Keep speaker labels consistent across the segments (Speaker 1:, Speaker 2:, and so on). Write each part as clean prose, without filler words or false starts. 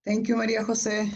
Speaker 1: Thank you, María José.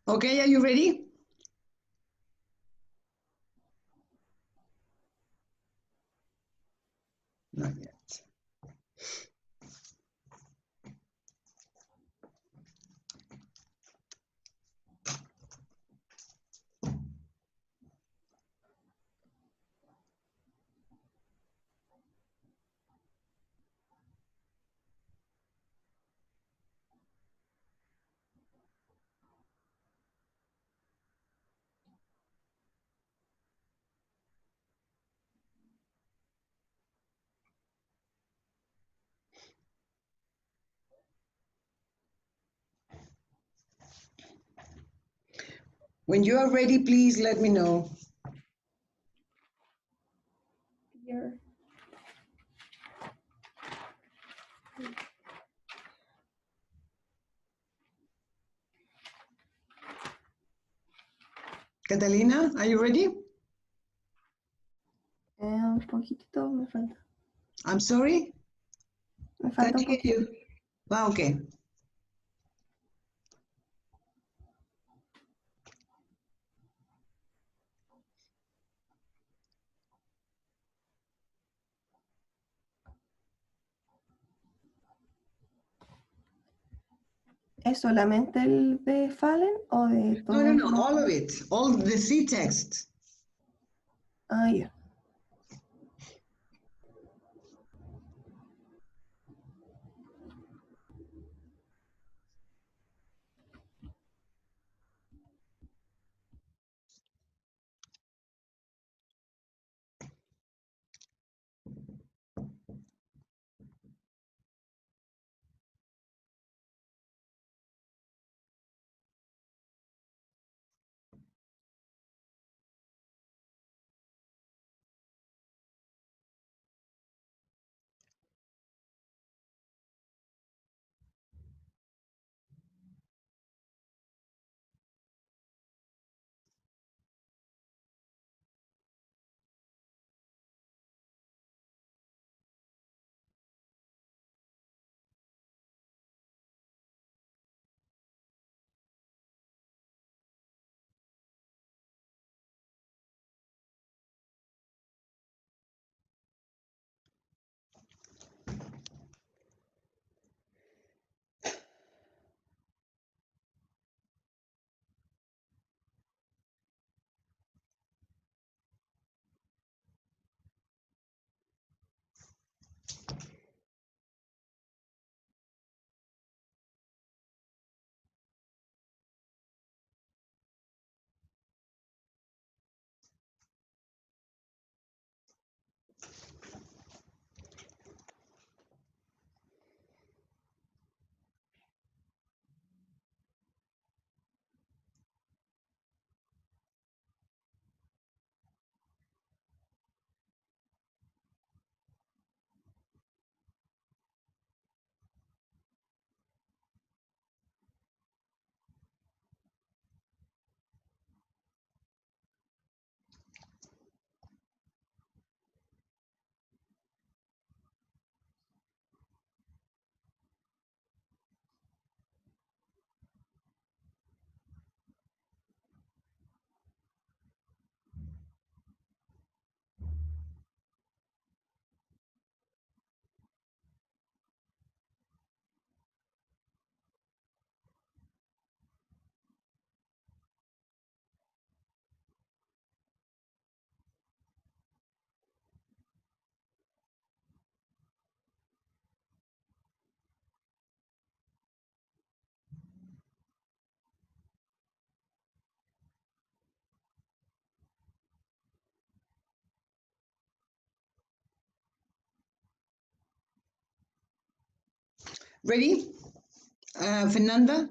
Speaker 1: Okay, are you ready? Not yet. When you are ready, please let me know.
Speaker 2: Here.
Speaker 1: Catalina, are you ready?
Speaker 2: Un poquitito me falta.
Speaker 1: I'm sorry?
Speaker 2: Me falta un
Speaker 1: Can't hear
Speaker 2: poquito.
Speaker 1: you. Ah, okay.
Speaker 2: ¿Es solamente el de Fallen o de
Speaker 1: No,
Speaker 2: todos los?
Speaker 1: all of it. All the C text.
Speaker 2: Ah, ya.
Speaker 1: Ready? Fernanda?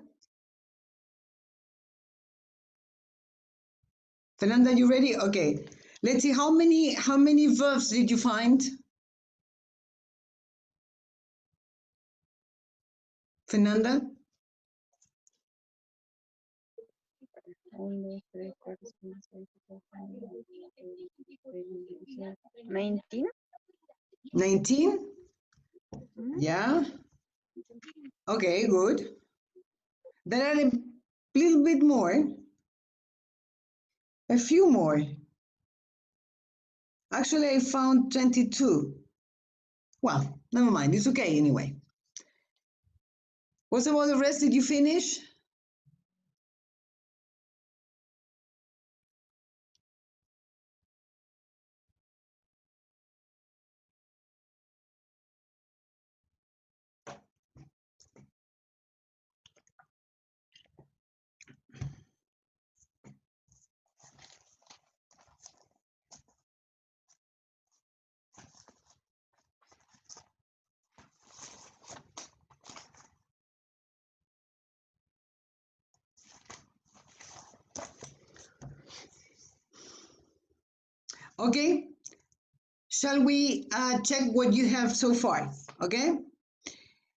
Speaker 1: Fernanda, you ready? Okay. Let's see, how many verbs did you find? Fernanda?
Speaker 3: 1, 2, 3, 4, 5, 6, 7, 19.
Speaker 1: 19? Yeah. Okay, good. There are a little bit more. A few more. Actually, I found 22. Well, never mind. It's okay anyway. What about the rest? Did you finish? Okay. Shall we check what you have so far? Okay.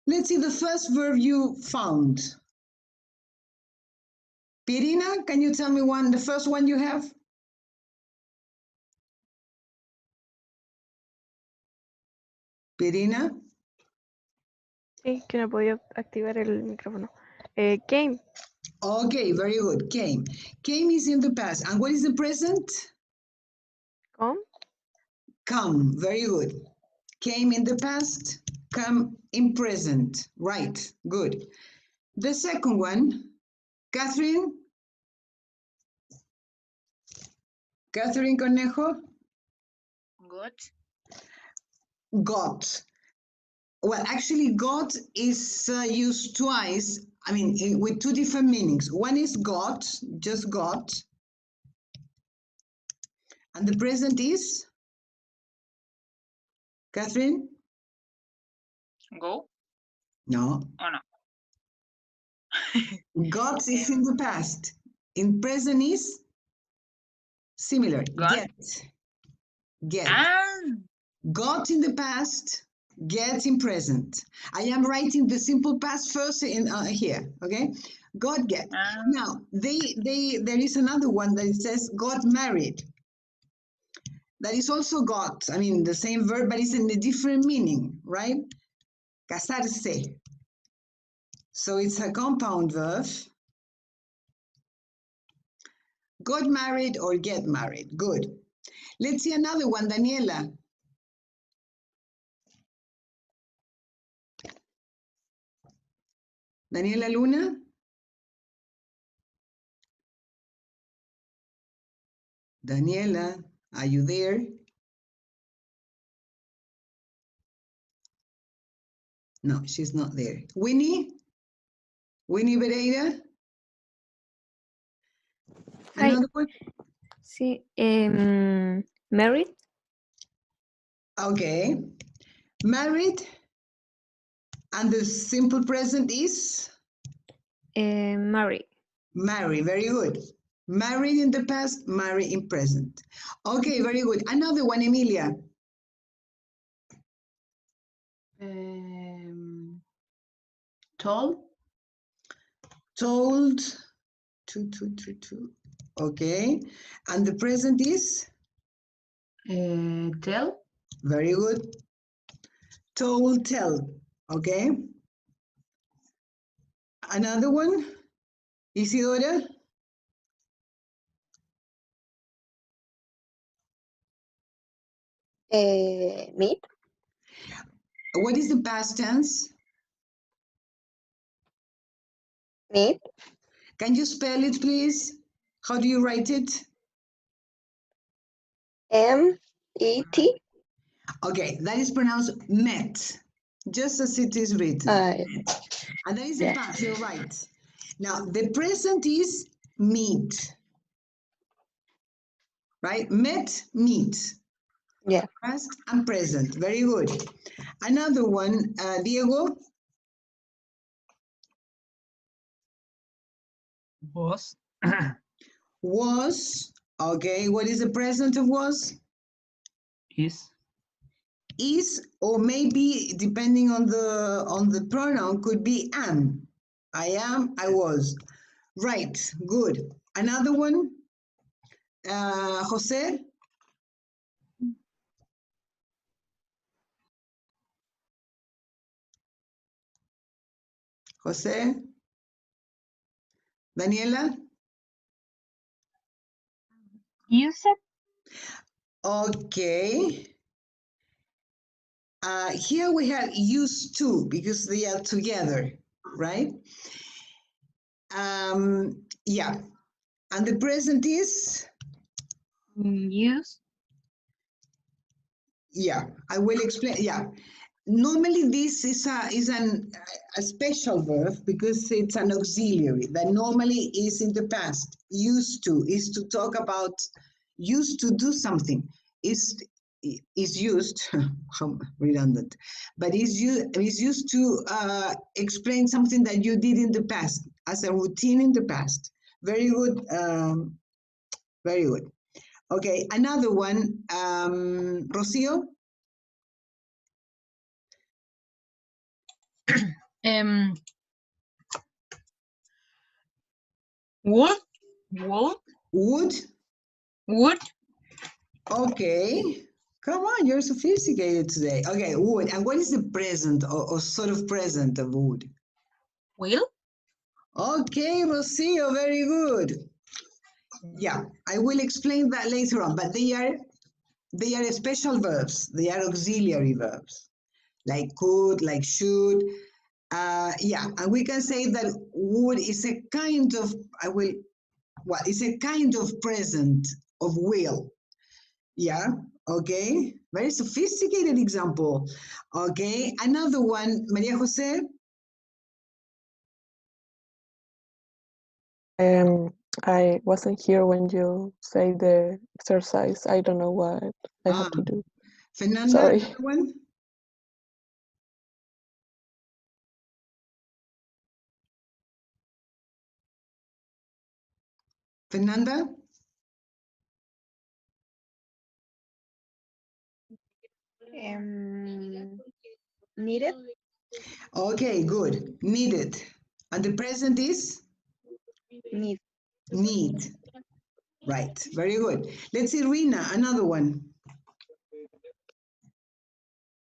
Speaker 1: Let's see the first verb you found. Pirina, can you tell me the first one you have? Pirina?
Speaker 4: Sí, que no podía activar el micrófono. Came.
Speaker 1: Okay, very good. Came. Came is in the past. And what is the present?
Speaker 4: Come.
Speaker 1: Come. Very good. Came in the past. Come in present. Right. Good. The second one, Catherine? Catherine Cornejo?
Speaker 3: Got.
Speaker 1: Got. Well, actually, got is used twice. I mean, with two different meanings. One is got, just got. And the present is? Catherine?
Speaker 3: Go.
Speaker 1: No.
Speaker 3: Oh, no.
Speaker 1: Got is in the past. In present is? Similar.
Speaker 3: Gone.
Speaker 1: Get. Get.
Speaker 3: Ah,
Speaker 1: Got in the past, get in present. I am writing the simple past first in here, okay? Got, get. Now, there is another one that it says got married. That is also got, I mean, the same verb, but it's in a different meaning, right? Casarse. So it's a compound verb. Got married or get married. Good. Let's see another one, Daniela. Daniela Luna? Daniela, are you there? No, she's not there. Winnie? Winnie Pereira?
Speaker 4: Hi.
Speaker 1: Another one?
Speaker 4: Sí. Married.
Speaker 1: Okay. Married. And the simple present is?
Speaker 4: Marry.
Speaker 1: Marry. Very good. Married in the past, marry in present. Okay, very good. Another one, Emilia.
Speaker 5: Told.
Speaker 1: Told. Two. Okay. And the present is?
Speaker 5: Tell.
Speaker 1: Very good. Told, tell. Okay. Another one, Isidora.
Speaker 6: Meet.
Speaker 1: What is the past tense?
Speaker 6: Meet.
Speaker 1: Can you spell it, please? How do you write it?
Speaker 6: M-E-T.
Speaker 1: Okay, that is pronounced met, just as it is written. And that is the
Speaker 6: Yeah.
Speaker 1: past, you're right. Now, the present is meet. Right? Met, meet.
Speaker 6: Yeah.
Speaker 1: Past and present. Very good. Another one, Diego.
Speaker 5: Was.
Speaker 1: Was. Okay, what is the present of was?
Speaker 5: Is.
Speaker 1: Is, or maybe depending on the pronoun, could be am. I am, I was. Right, good. Another one, Jose? Jose? Daniela?
Speaker 3: Used.
Speaker 1: Okay. Here we have used to because they are together, right? Yeah. And the present is?
Speaker 3: Used.
Speaker 1: Yeah, I will explain. Yeah. Normally this is a special verb because it's an auxiliary that normally is in the past. Used to is to talk about, used to do something. Is used, how redundant, but is used to explain something that you did in the past as a routine in the past. Very good, very good. Okay, another one, Rocio.
Speaker 3: Would.
Speaker 1: Would.
Speaker 3: Would.
Speaker 1: Okay. Come on, you're sophisticated today. Okay, would. And what is the present or sort of present of would?
Speaker 3: Will.
Speaker 1: Okay, Rocio, very good. Yeah, I will explain that later on, but they are special verbs. They are auxiliary verbs, like could, like should. Yeah, and we can say that would is a kind of, it's a kind of present of will. Yeah, okay. Very sophisticated example. Okay, another one, Maria Jose.
Speaker 7: I wasn't here when you say the exercise. I don't know what I have to do.
Speaker 1: Fernanda,
Speaker 7: Sorry.
Speaker 1: another one. Fernanda.
Speaker 3: Needed.
Speaker 1: Okay, good. Needed. And the present is?
Speaker 3: Need.
Speaker 1: Need. Right, very good. Let's see, Rina, another one.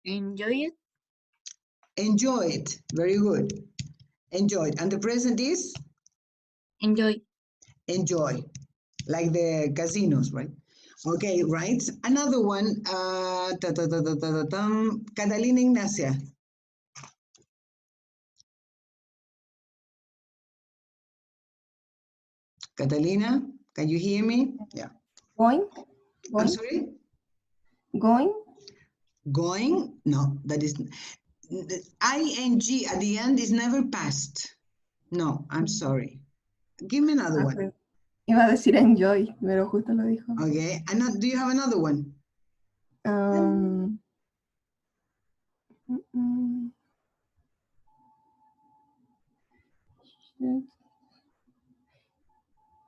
Speaker 3: Enjoy it.
Speaker 1: Enjoy it. Very good. Enjoy it. And the present is?
Speaker 3: Enjoy.
Speaker 1: Enjoy. Like the casinos, right? Okay, right. Another one. Catalina Ignacia. Catalina, can you hear me? Yeah.
Speaker 2: Going?
Speaker 1: I'm
Speaker 2: Going?
Speaker 1: sorry?
Speaker 2: Going?
Speaker 1: Going? No, that is ing at the end is never past. No, I'm sorry. Give me another one.
Speaker 2: Pues, iba a decir enjoy, pero justo lo dijo.
Speaker 1: Okay. And do you have another one?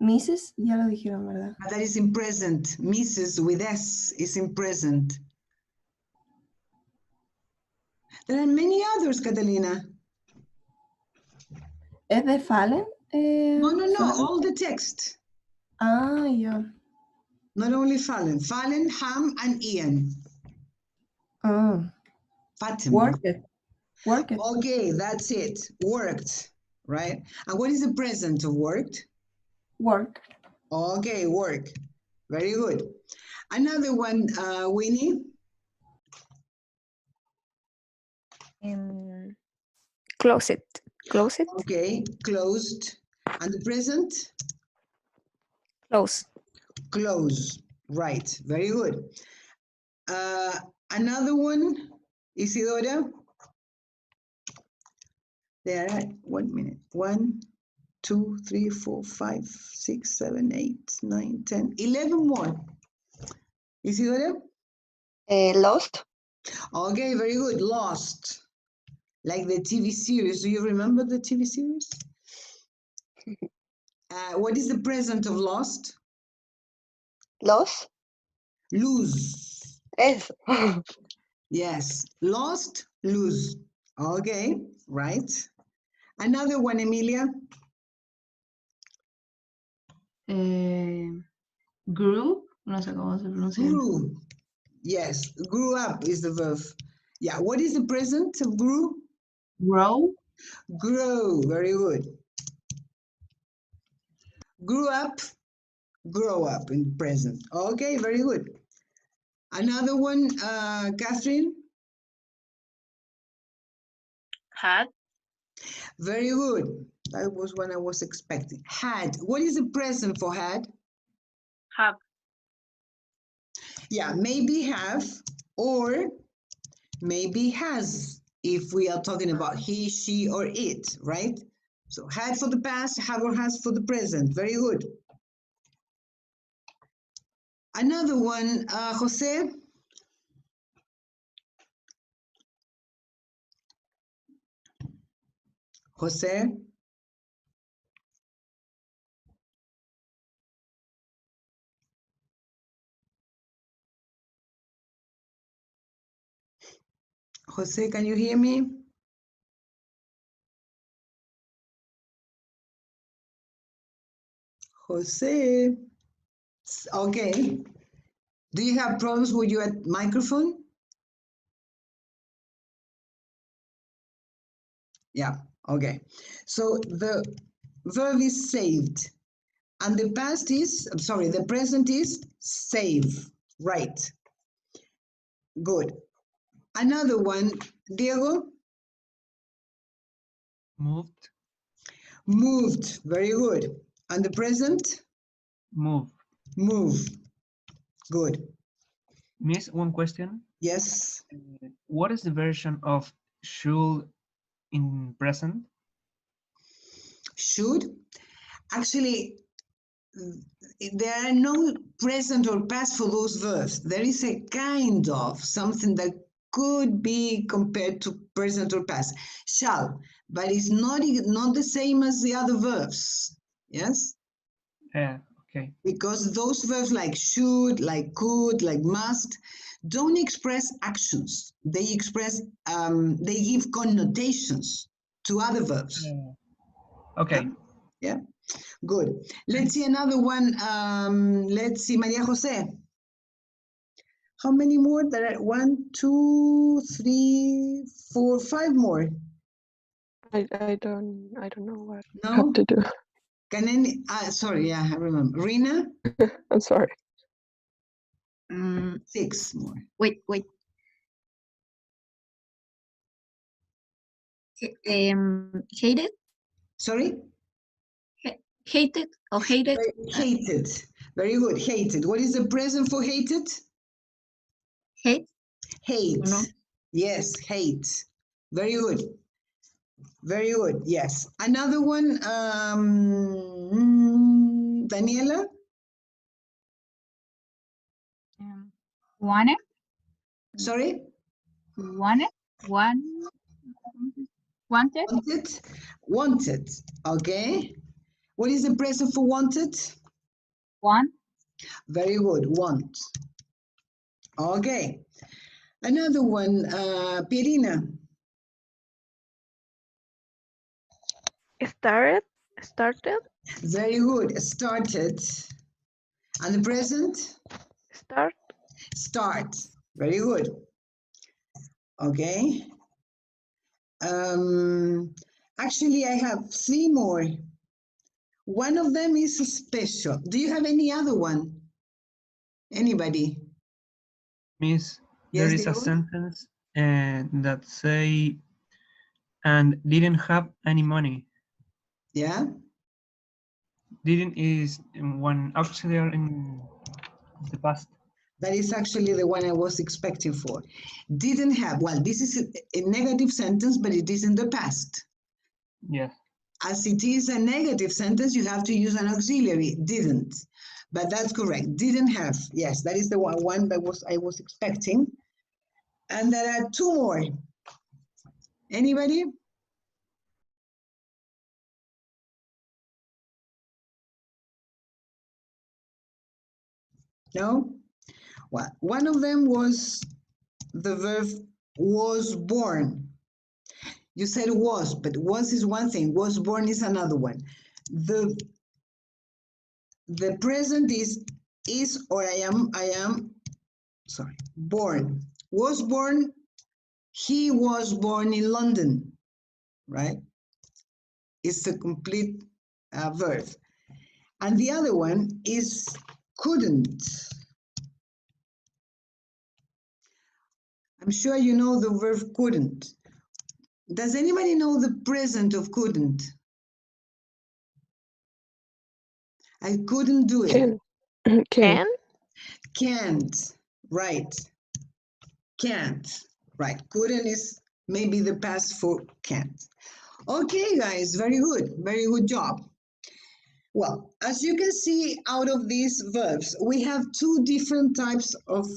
Speaker 2: Mrs. Ya lo dijeron, ¿verdad?
Speaker 1: That is in present. Mrs. with S is in present. There are many others, Catalina.
Speaker 2: ¿Es de Fallen?
Speaker 1: No, all the text.
Speaker 2: Ah, ya.
Speaker 1: Not only Fallen. Fallen, Ham, and Ian. Fatima.
Speaker 2: Work it. Work it.
Speaker 1: Okay, that's it. Worked, right? And what is the present of worked?
Speaker 2: Work.
Speaker 1: Okay, work. Very good. Another one, Winnie.
Speaker 4: Close it. Close it.
Speaker 1: Okay, closed. And the present?
Speaker 4: Close.
Speaker 1: Close. Right. Very good. Another one, Isidora. There are 1 minute. 1, 2, 3, 4, 5, 6, 7, 8, 9, 10, 11 more. Isidora?
Speaker 6: Lost.
Speaker 1: Okay, very good. Lost. Like the TV series. Do you remember the TV series? What is the present of lost?
Speaker 6: Los.
Speaker 1: Lose.
Speaker 6: Eso.
Speaker 1: Yes, lost, lose. Okay, right. Another one, Emilia.
Speaker 3: Grew. No sé cómo se pronuncia.
Speaker 1: Grew. Yes, grew up is the verb. Yeah, what is the present of grew?
Speaker 3: Grow.
Speaker 1: Grow, very good. Grew up, grow up in present. Okay, very good. Another one, Catherine.
Speaker 8: Had.
Speaker 1: Very good. That was one I was expecting. Had. What is the present for had?
Speaker 8: Have.
Speaker 1: Yeah, maybe have or maybe has if we are talking about he, she, or it, right? So had for the past, have or has for the present. Very good. Another one, Jose. Jose. Jose, can you hear me? Jose. Okay. Do you have problems with your microphone? Yeah, okay. So the verb is saved. And the past is, I'm sorry, the present is save. Right. Good. Another one, Diego.
Speaker 5: Moved.
Speaker 1: Moved. Very good. And the present?
Speaker 5: Move.
Speaker 1: Move. Good.
Speaker 5: Miss, one question.
Speaker 1: Yes.
Speaker 5: What is the version of should in present?
Speaker 1: Should. Actually, there are no present or past for those verbs. There is a kind of something that could be compared to present or past. Shall, but it's not the same as the other verbs. Yes?
Speaker 5: Okay.
Speaker 1: Because those verbs like should, like could, like must, don't express actions. They express, they give connotations to other verbs.
Speaker 5: Okay.
Speaker 1: Yeah, good. Let's see another one. Let's see, Maria Jose. How many more? There are 1, 2, 3, 4, 5 more.
Speaker 7: I don't know what I
Speaker 1: No?
Speaker 7: have to do.
Speaker 1: Can any? Sorry, yeah, I remember. Rina,
Speaker 7: I'm sorry.
Speaker 1: 6 more.
Speaker 8: Wait. Hated.
Speaker 1: Sorry?
Speaker 8: Hated or hated.
Speaker 1: Hated. Very good. Hated. What is the present for hated?
Speaker 8: Hate.
Speaker 1: Hate.
Speaker 8: No.
Speaker 1: Yes, hate. Very good. Very good. Yes. Another one, Daniela?
Speaker 9: Wanted.
Speaker 1: Sorry?
Speaker 9: Wanted. Wanted.
Speaker 1: Wanted. Wanted. Okay. What is the present for wanted?
Speaker 9: Want.
Speaker 1: Very good. Want. Okay. Another one, Pirina.
Speaker 4: Started.
Speaker 1: Very good. Started. And the present?
Speaker 4: Start.
Speaker 1: Start. Very good. Okay. Actually, I have 3 more. One of them is special. Do you have any other one? Anybody?
Speaker 5: Miss,
Speaker 1: Yes,
Speaker 5: there is a
Speaker 1: Diego?
Speaker 5: sentence that say and didn't have any money.
Speaker 1: Yeah?
Speaker 5: Didn't is one auxiliary in the past.
Speaker 1: That is actually the one I was expecting for. Didn't have. Well, this is a negative sentence, but it is in the past.
Speaker 5: Yes.
Speaker 1: As it is a negative sentence, you have to use an auxiliary. Didn't. But that's correct. Didn't have. Yes, that is the one that I was expecting. And there are 2 more. Anybody? No? Well, one of them was the verb was born. You said was, but was is one thing, was born is another one. The present is or I am, sorry, born. Was born, he was born in London, right? It's the complete verb. And the other one is couldn't. I'm sure you know the verb couldn't. Does anybody know the present of couldn't? I couldn't do it.
Speaker 7: Can. Can.
Speaker 1: Can't, right. Can't, right. Couldn't is maybe the past for can't. Okay, guys, very good job. Well, as you can see out of these verbs, we have two different types of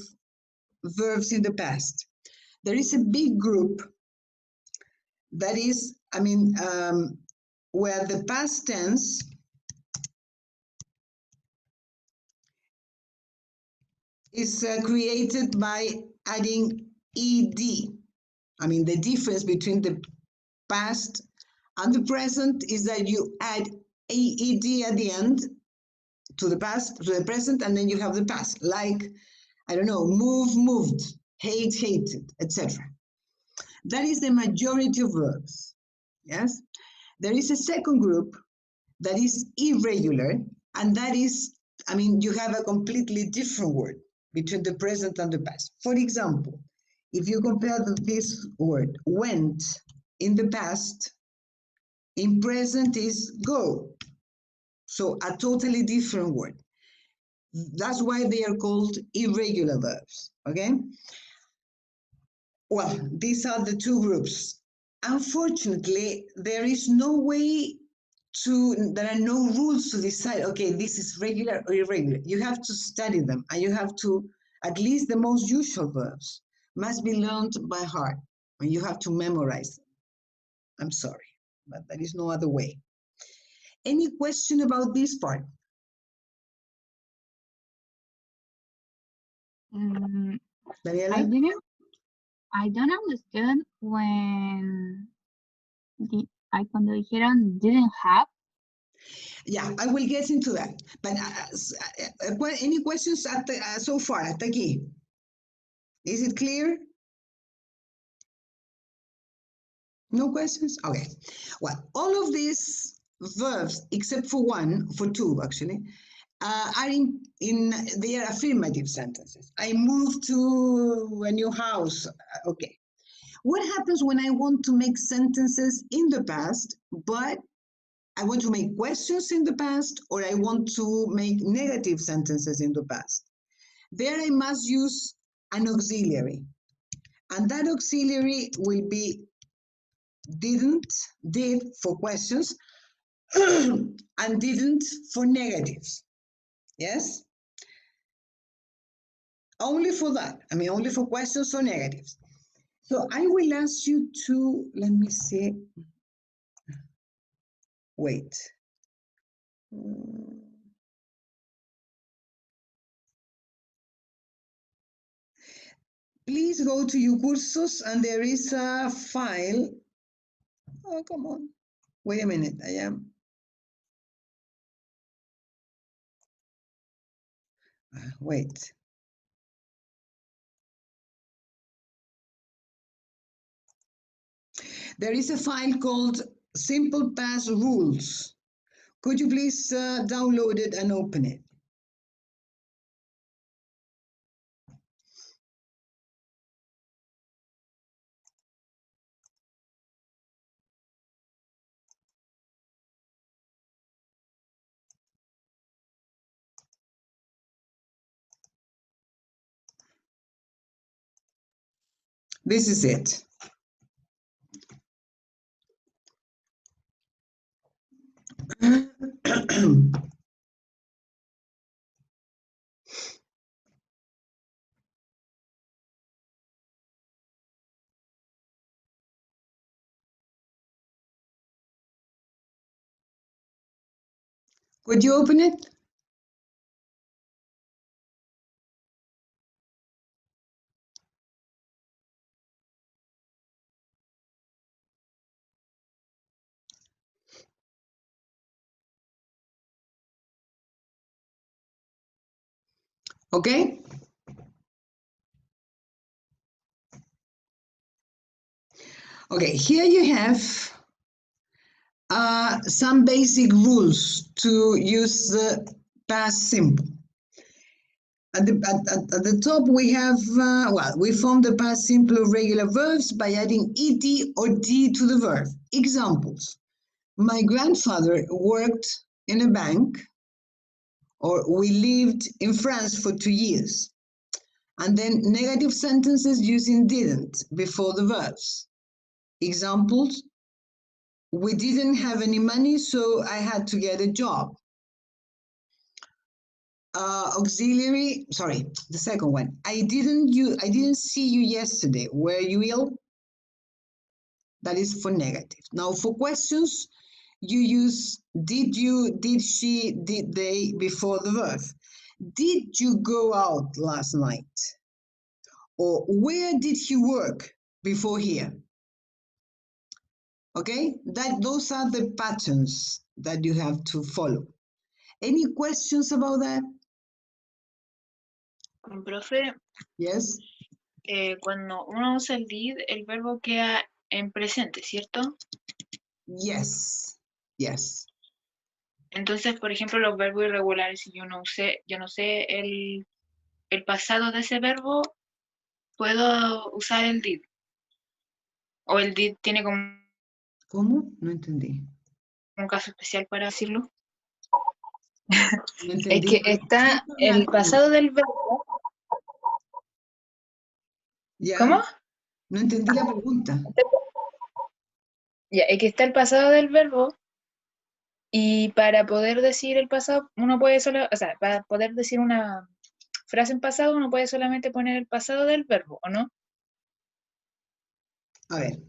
Speaker 1: verbs in the past. There is a big group that is, where the past tense is created by adding ed. The difference between the past and the present is that you add ed at the end to the past, to the present, and then you have the past, like, I don't know, move, moved, hate, hated, etc. That is the majority of verbs, yes? There is a second group that is irregular, and that is, you have a completely different word between the present and the past. For example, if you compare this word, went, in the past, in present is go. So a totally different word. That's why they are called irregular verbs, okay? Well, these are the two groups. Unfortunately, there is no way there are no rules to decide, okay, this is regular or irregular. You have to study them, and you have to, at least the most usual verbs, must be learned by heart, and you have to memorize them. I'm sorry, but there is no other way. Any question about this part? Daniela?
Speaker 9: I don't understand when cuando dijeron didn't have.
Speaker 1: Yeah, I will get into that. But any questions so far, hasta aquí? Is it clear? No questions? Okay. Well, all of these verbs, except for two actually, are they are affirmative sentences. I moved to a new house. Okay. What happens when I want to make sentences in the past, but I want to make questions in the past, or I want to make negative sentences in the past? There I must use an auxiliary. And that auxiliary will be did for questions, and didn't for negatives. Yes? Only for that. Only for questions or negatives. So I will ask you to, let me see. Wait. Please go to your cursos, and there is a file. Oh, come on. Wait a minute. Wait. There is a file called Simple Past Rules. Could you please download it and open it? This is it. Could you open it? Okay? Okay, here you have some basic rules to use the past simple. At the top, we have, we form the past simple of regular verbs by adding ed or d to the verb. Examples. My grandfather worked in a bank, or we lived in France for 2 years. And then negative sentences using didn't before the verbs. Examples. We didn't have any money, so I had to get a job. Auxiliary, sorry, the second one. I didn't see you yesterday. Were you ill? That is for negative. Now for questions, you use did you, did she, did they before the verb. Did you go out last night? Or where did he work before here? Okay, those are the patterns that you have to follow. Any questions about that?
Speaker 10: Profe,
Speaker 1: Yes.
Speaker 10: cuando uno usa el did, el verbo queda en presente, ¿cierto?
Speaker 1: Yes. Yes.
Speaker 10: Entonces, por ejemplo, los verbos irregulares, si yo no sé el pasado de ese verbo, puedo usar el did. O el did tiene como
Speaker 1: ¿Cómo? No entendí.
Speaker 10: un caso especial para decirlo.
Speaker 1: No entendí.
Speaker 10: Es que está el pasado del verbo.
Speaker 1: ¿Ya?
Speaker 10: ¿Cómo?
Speaker 1: No entendí la pregunta.
Speaker 10: Ya, es que está el pasado del verbo y para poder decir el pasado, uno puede solo, o sea, para poder decir una frase en pasado, uno puede solamente poner el pasado del verbo, ¿o no?
Speaker 1: A ver.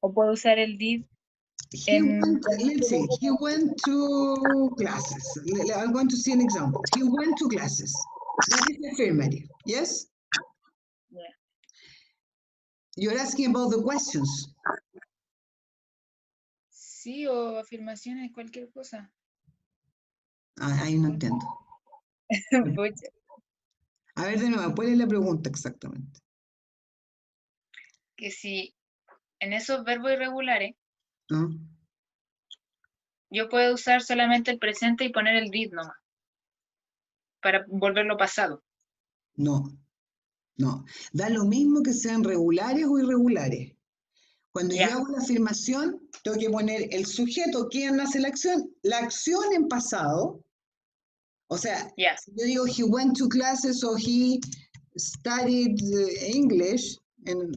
Speaker 10: O puedo usar el did.
Speaker 1: Let's say, he went to classes. I'm going to see an example. He went to classes. That is affirmative, yes?
Speaker 10: Yeah.
Speaker 1: You're asking about the questions.
Speaker 10: Sí, o afirmaciones, cualquier cosa.
Speaker 1: Ahí no entiendo. A ver, de nuevo, ¿cuál es la pregunta exactamente?
Speaker 10: Que si en esos verbos irregulares,
Speaker 1: ¿No?
Speaker 10: yo puedo usar solamente el presente y poner el did nomás, para volverlo pasado.
Speaker 1: No, no. Da lo mismo que sean regulares o irregulares. Cuando yo hago la afirmación, tengo que poner el sujeto, ¿quién hace la acción en pasado. O sea, si yo digo he went to classes o he studied English,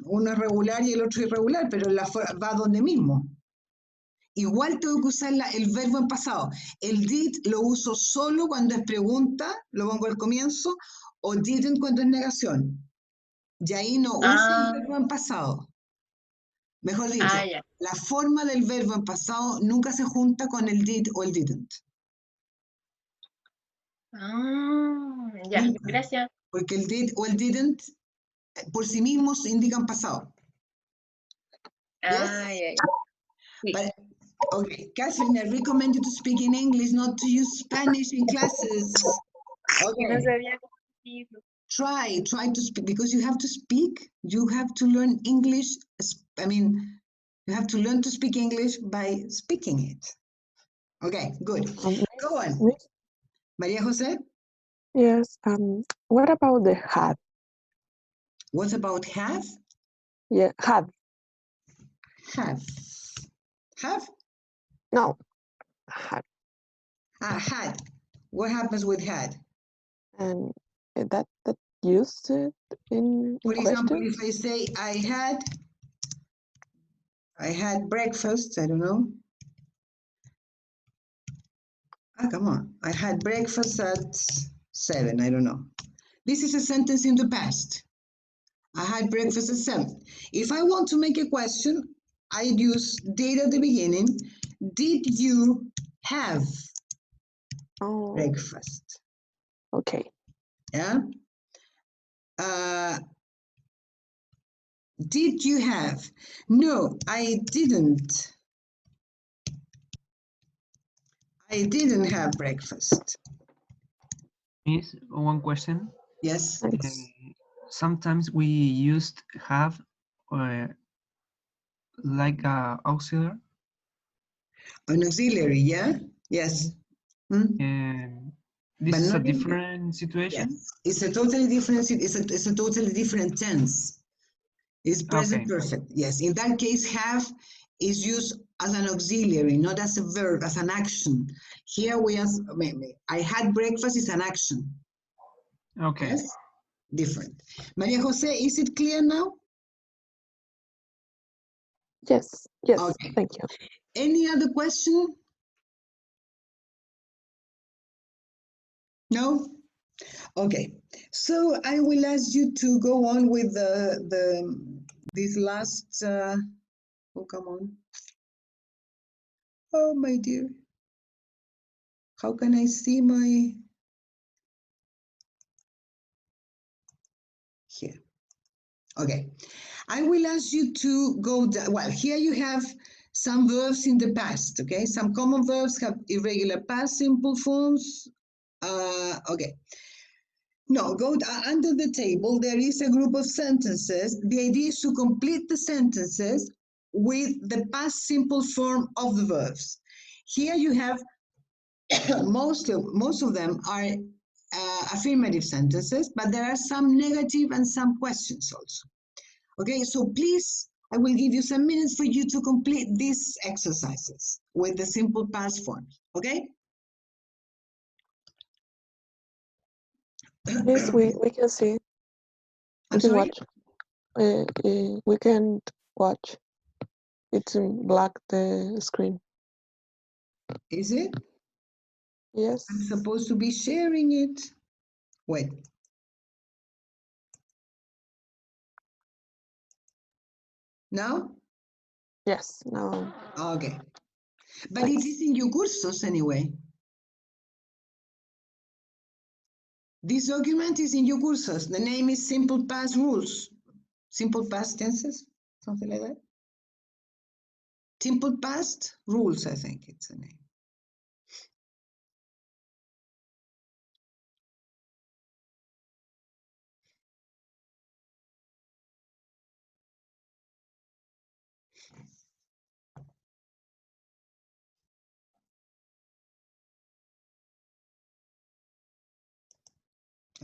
Speaker 1: uno es regular y el otro irregular, pero va donde mismo. Igual tengo que usar el verbo en pasado. El did lo uso solo cuando es pregunta, lo pongo al comienzo, o didn't cuando es negación. Y ahí no uso el verbo en pasado. Mejor dicho, la forma del verbo en pasado nunca se junta con el did o el didn't.
Speaker 10: Ya,
Speaker 1: Nunca.
Speaker 10: Gracias.
Speaker 1: Porque el did o el didn't por sí mismos indican pasado. Yes? But, okay, Catherine, I recommend you to speak in English, not to use Spanish in classes. Okay.
Speaker 10: No sabía cómo decirlo.
Speaker 1: Try to speak, because you have to speak. You have to learn English. I mean, you have to learn to speak English by speaking it. Okay, good. Go on. Maria Jose?
Speaker 7: Yes, what about the had?
Speaker 1: What about have?
Speaker 7: Yeah, had.
Speaker 1: Have. Have?
Speaker 7: No, had.
Speaker 1: Had. What happens with had?
Speaker 7: And that used it in
Speaker 1: For example,
Speaker 7: questions?
Speaker 1: if I say I had breakfast, I don't know. Come on. I had breakfast at 7, I don't know. This is a sentence in the past. I had breakfast at 7. If I want to make a question, I'd use did at the beginning. Did you have breakfast?
Speaker 7: Okay.
Speaker 1: Yeah. Did you have? No, I didn't. I didn't have breakfast.
Speaker 5: Miss, one question.
Speaker 1: Yes.
Speaker 7: Thanks.
Speaker 5: Sometimes we used have like a auxiliary.
Speaker 1: An auxiliary, yeah? Yes. Hmm?
Speaker 5: This
Speaker 1: But
Speaker 5: is a
Speaker 1: not in-
Speaker 5: different situation.
Speaker 1: Yes. It's a totally different, it's a totally different tense. It's present
Speaker 5: Okay.
Speaker 1: perfect. Yes. In that case, have is used as an auxiliary, not as a verb, as an action. Here we have, I had breakfast is an action.
Speaker 5: Okay.
Speaker 1: Yes. Different. Maria Jose, is it clear now?
Speaker 7: Yes, yes,
Speaker 1: Okay.
Speaker 7: thank you.
Speaker 1: Any other question? No? Okay. So I will ask you to go on with this last, oh, come on. Oh, my dear. How can I see my, here. Okay. I will ask you to go, well, here you have some verbs in the past, okay? Some common verbs have irregular past simple forms. Okay. No, go under the table. There is a group of sentences. The idea is to complete the sentences with the past simple form of the verbs. Here you have most of them are affirmative sentences, but there are some negative and some questions also. Okay, so please, I will give you some minutes for you to complete these exercises with the simple past forms. Okay?
Speaker 7: Yes, we can see.
Speaker 1: I'm
Speaker 7: We can
Speaker 1: sorry?
Speaker 7: watch. We can watch. It's in black, the screen.
Speaker 1: Is it?
Speaker 7: Yes.
Speaker 1: I'm supposed to be sharing it. Wait. Now?
Speaker 7: Yes, no.
Speaker 1: Okay. But it is in your cursos anyway. This document is in your cursos. The name is Simple Past Rules. Simple Past Tenses, something like that. Simple Past Rules, I think it's the name.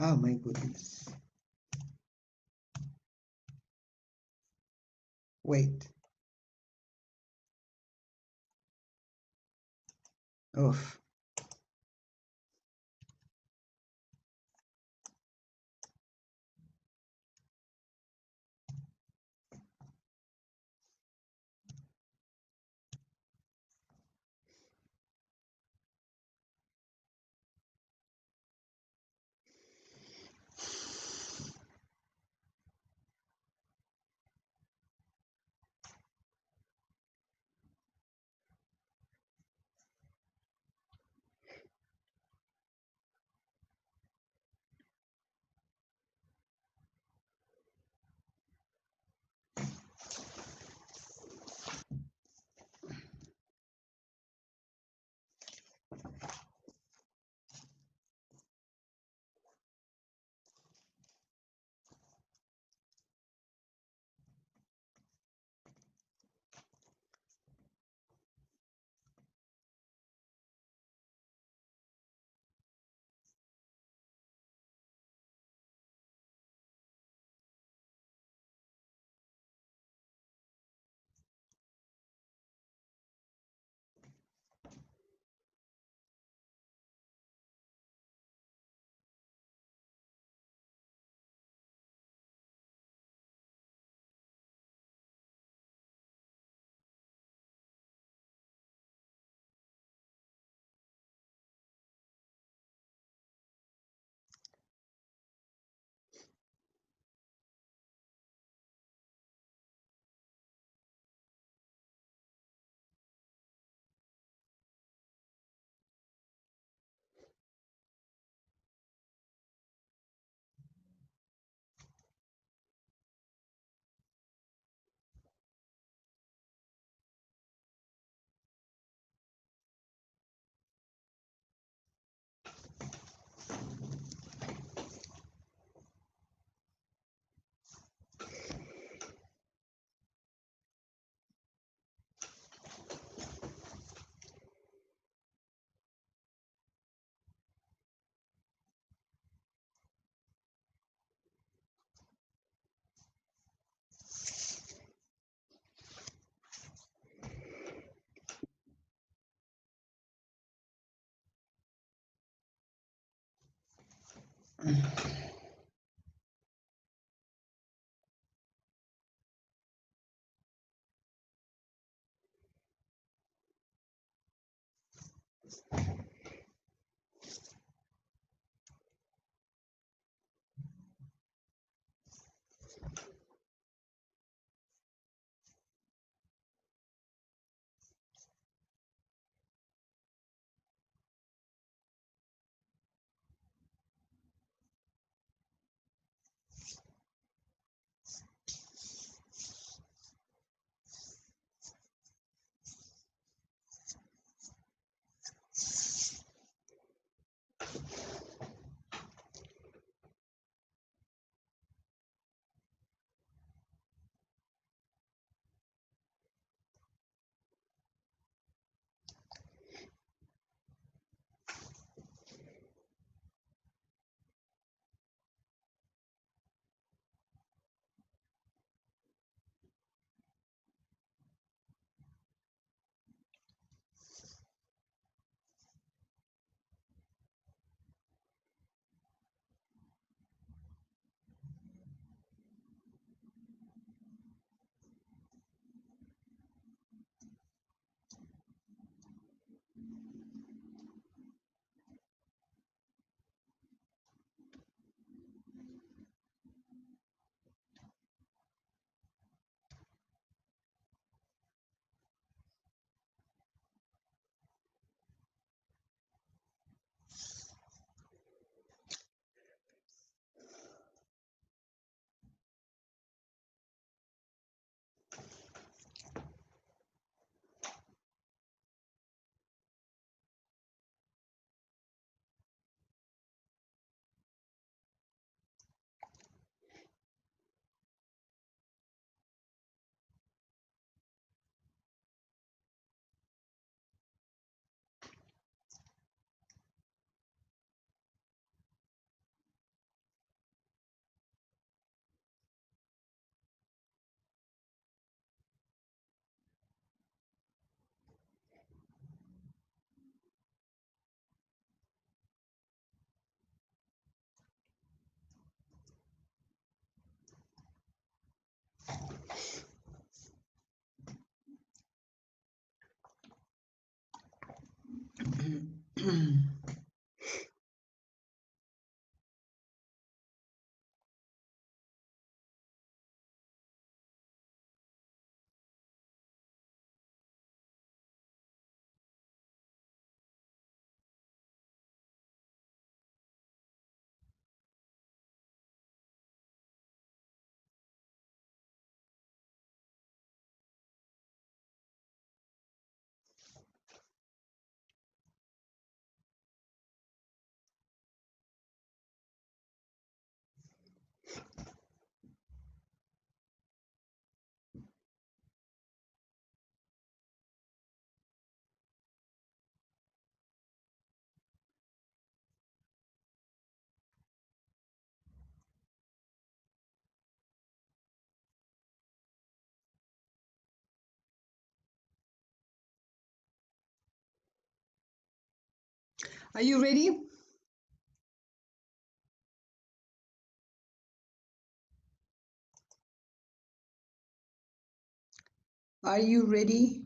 Speaker 1: Oh my goodness. Wait. Oh. Are you ready? Are you ready?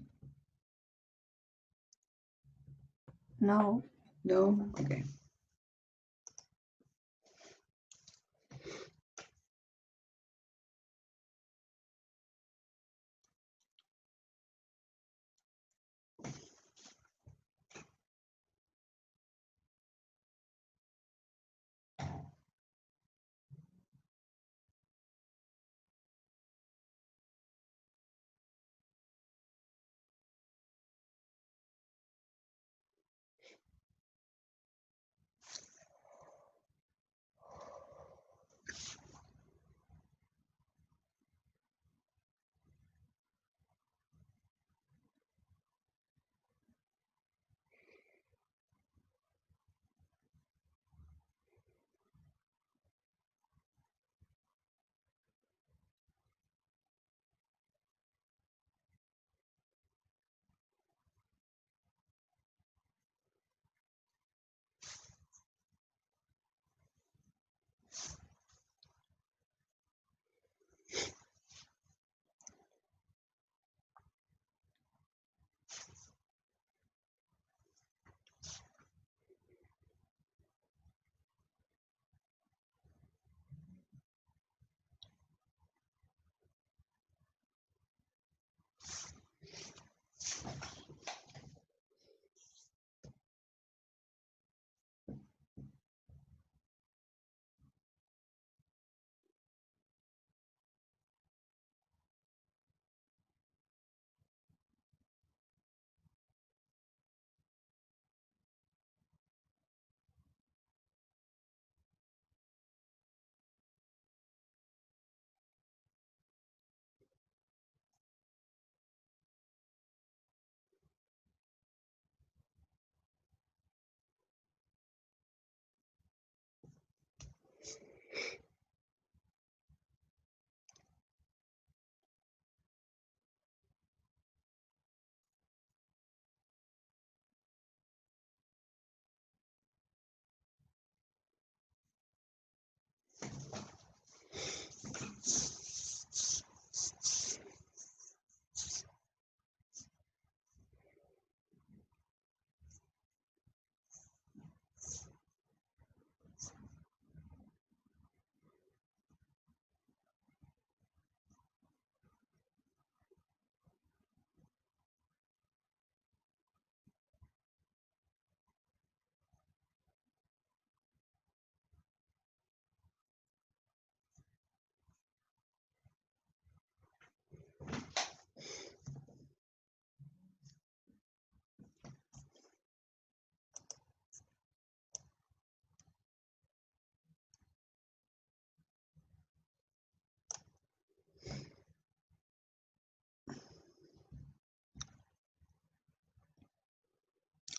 Speaker 2: No.
Speaker 1: No? Okay.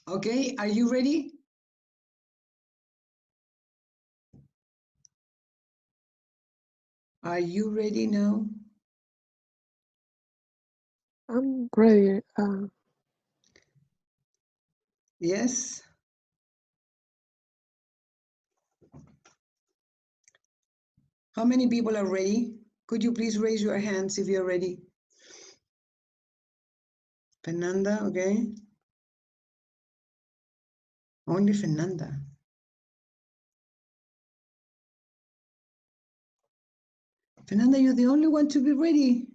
Speaker 1: Okay, are you ready? Are you ready now?
Speaker 7: I'm ready.
Speaker 1: Yes. How many people are ready? Could you please raise your hands if you're ready? Fernanda, okay. Only Fernanda. Fernanda, you're the only one to be ready.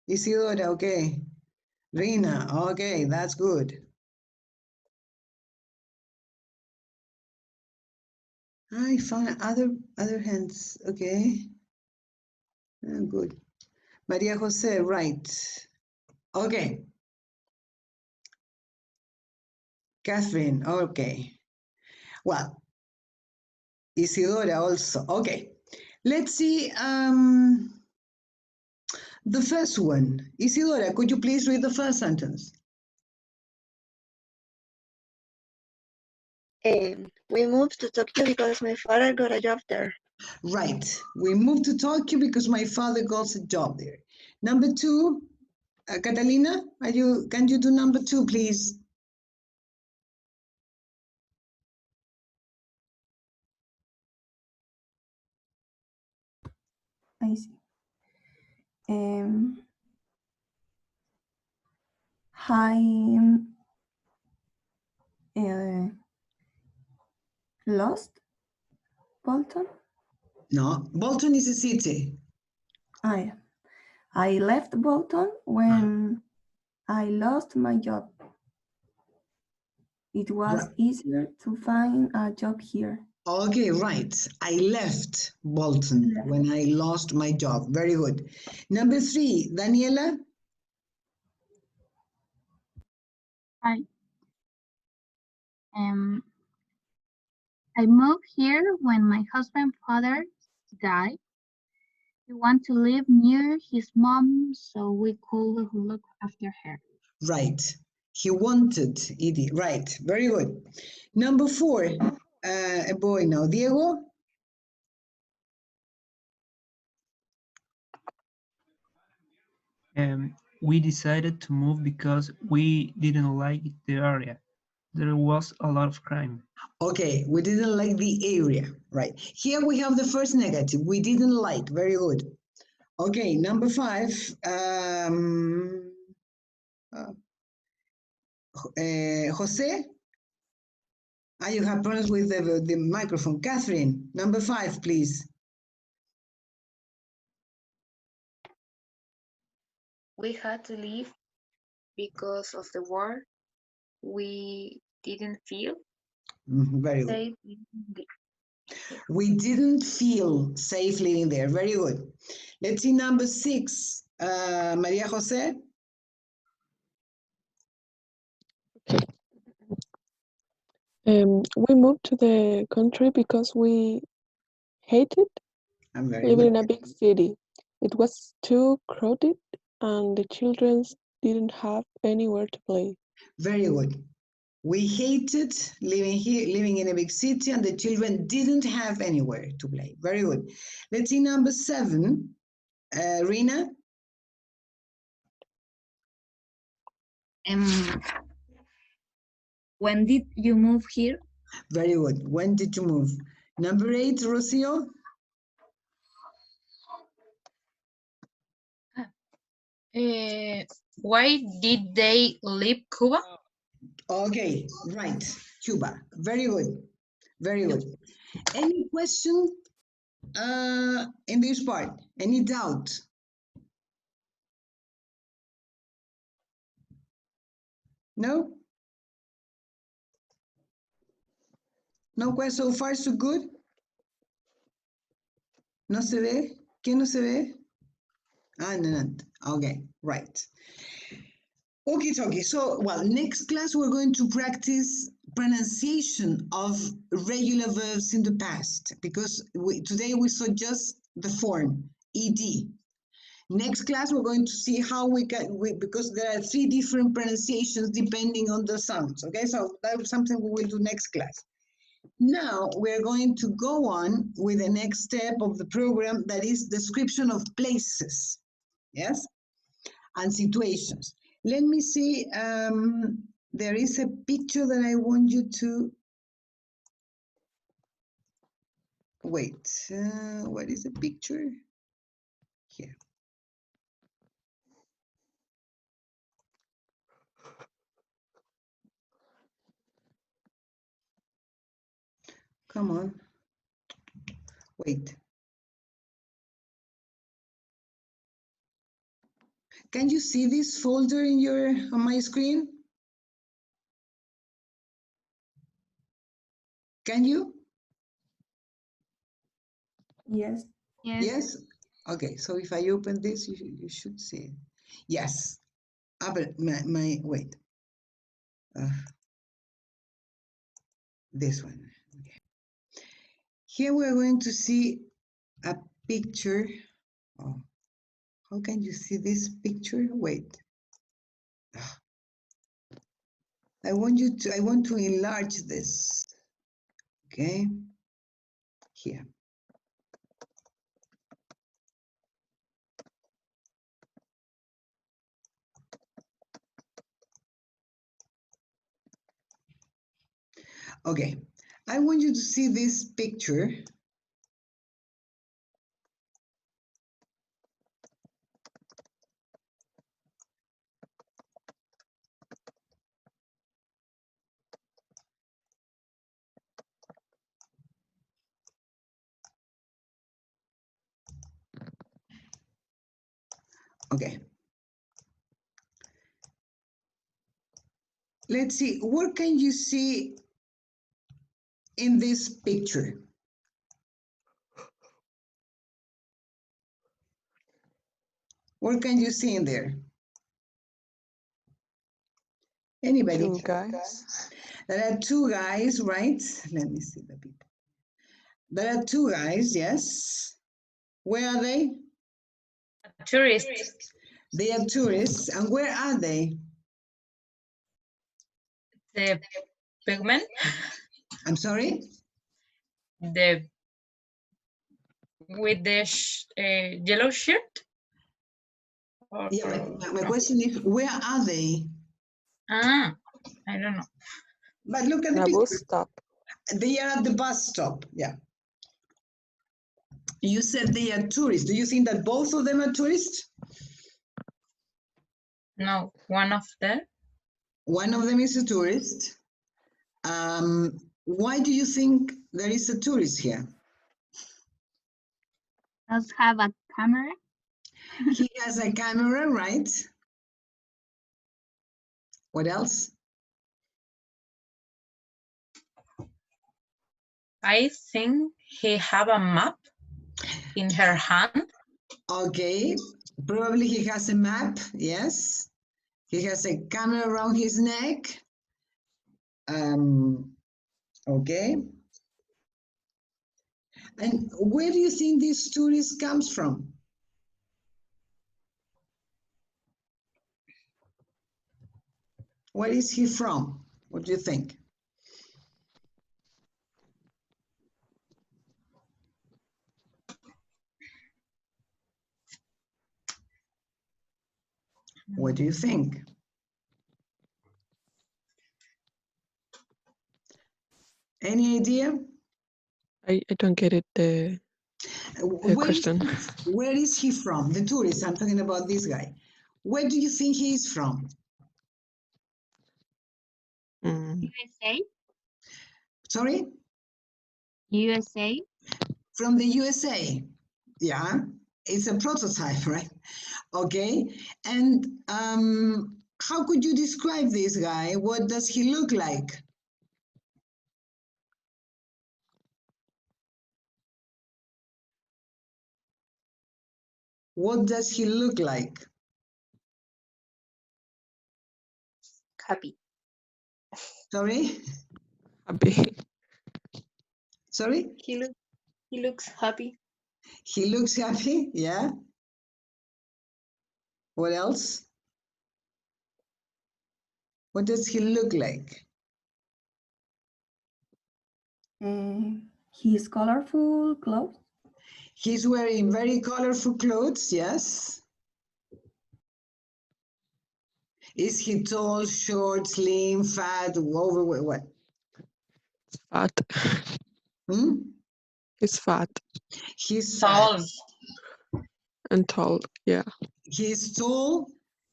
Speaker 1: Isidora, okay. Rina, okay, that's good. I found other hands, okay. Good. Maria Jose, right. Okay. Catherine, okay. Well, Isidora also, okay. Let's see the first one. Isidora, could you please read the first sentence?
Speaker 6: We moved to Tokyo because my father got a job there.
Speaker 1: Right. We moved to Tokyo because my father got a job there. Number two, Catalina, can you do number two, please?
Speaker 2: I see. I lost Bolton.
Speaker 1: No, Bolton is a city.
Speaker 2: I left Bolton when I lost my job. It was
Speaker 1: Right.
Speaker 2: easier to find a job here.
Speaker 1: Okay, right. I left Bolton when I lost my job. Very good. Number three, Daniela.
Speaker 9: I I moved here when my husband's father died. We want to live near his mom so we could look after her.
Speaker 1: Right. He wanted Edie. Right. Very good. Number four, a boy now. Diego.
Speaker 5: We decided to move because we didn't like the area. There was a lot of crime.
Speaker 1: Okay, we didn't like the area. Right. Here we have the first negative. We didn't like. Very good. Okay, number five. Jose. You have problems with the microphone. Catherine, number five, please.
Speaker 10: We had to leave because of the war. We didn't feel
Speaker 1: Very good.
Speaker 10: safe.
Speaker 1: We didn't feel safe living there. Very good. Let's see number six. Maria Jose.
Speaker 7: We moved to the country because we hated
Speaker 1: I'm very
Speaker 7: living
Speaker 1: good.
Speaker 7: in a big city. It was too crowded and the children didn't have anywhere to play.
Speaker 1: Very good. We hated living here, living in a big city, and the children didn't have anywhere to play. Very good. Let's see number seven. Rina.
Speaker 8: When did you move here?
Speaker 1: Very good. When did you move? Number eight, Rocio.
Speaker 10: Why did they leave Cuba?
Speaker 1: Okay, right. Cuba. Very good. Very good. Any question in this part? Any doubt? No? No question so far, so good? ¿No se ve? ¿Quién no se ve? Ah, no. Okay, right. Okay. So, well, next class we're going to practice pronunciation of regular verbs in the past because today we saw just the form, ed. Next class, we're going to see how we can, because there are 3 different pronunciations depending on the sounds, okay? So that's something we will do next class. Now, we're going to go on with the next step of the program, that is description of places, yes? And situations. Let me see, there is a picture that I want you to, wait, what is the picture? Here. Come on. Wait. Can you see this folder on my screen? Can you?
Speaker 2: Yes.
Speaker 9: Yes.
Speaker 1: Yes? Okay, so if I open this, you should see it. Yes. But wait. This one. Okay. Here we're going to see a picture. Oh, how can you see this picture? Wait. I want to enlarge this. Okay. Here. Okay. I want you to see this picture. Okay. Let's see, what can you see in this picture? What can you see in there? Anybody?
Speaker 7: 2 guys.
Speaker 1: There are 2 guys, right? Let me see the people. There are 2 guys, yes. Where are they?
Speaker 10: Tourists.
Speaker 1: They are tourists. And where are they?
Speaker 10: The pigment.
Speaker 1: I'm sorry?
Speaker 10: The with the yellow shirt. Or,
Speaker 1: Yeah, my question is, where are they?
Speaker 10: I don't know.
Speaker 1: But look at the
Speaker 7: A
Speaker 1: picture.
Speaker 7: bus stop.
Speaker 1: They are at the bus stop, yeah. You said they are tourists. Do you think that both of them are tourists?
Speaker 10: No, one of them.
Speaker 1: One of them is a tourist. Why do you think there is a tourist here?
Speaker 9: Does have a camera?
Speaker 1: He has a camera, right? What else?
Speaker 10: I think he have a map in her hand.
Speaker 1: Okay, probably he has a map, yes. He has a camera around his neck. Okay. And where do you think this tourist comes from? Where is he from? What do you think? What do you think? Any idea?
Speaker 7: I don't get it, the question.
Speaker 1: Where is he from? The tourist, I'm talking about this guy. Where do you think he is from?
Speaker 9: USA?
Speaker 1: Sorry?
Speaker 9: USA?
Speaker 1: From the USA. Yeah, it's a prototype, right? Okay, and how could you describe this guy? What does he look like? What does he look like?
Speaker 3: Happy.
Speaker 1: Sorry?
Speaker 7: Happy.
Speaker 1: Sorry?
Speaker 3: He looks happy.
Speaker 1: He looks happy, yeah? What else? What does he look like?
Speaker 2: His colorful clothes.
Speaker 1: He's wearing very colorful clothes, yes. Is he tall, short, slim, fat, overweight? What?
Speaker 7: Fat.
Speaker 1: Hmm?
Speaker 7: He's fat
Speaker 1: He's
Speaker 10: Tall.
Speaker 1: fat.
Speaker 7: and tall. Yeah.
Speaker 1: He's tall.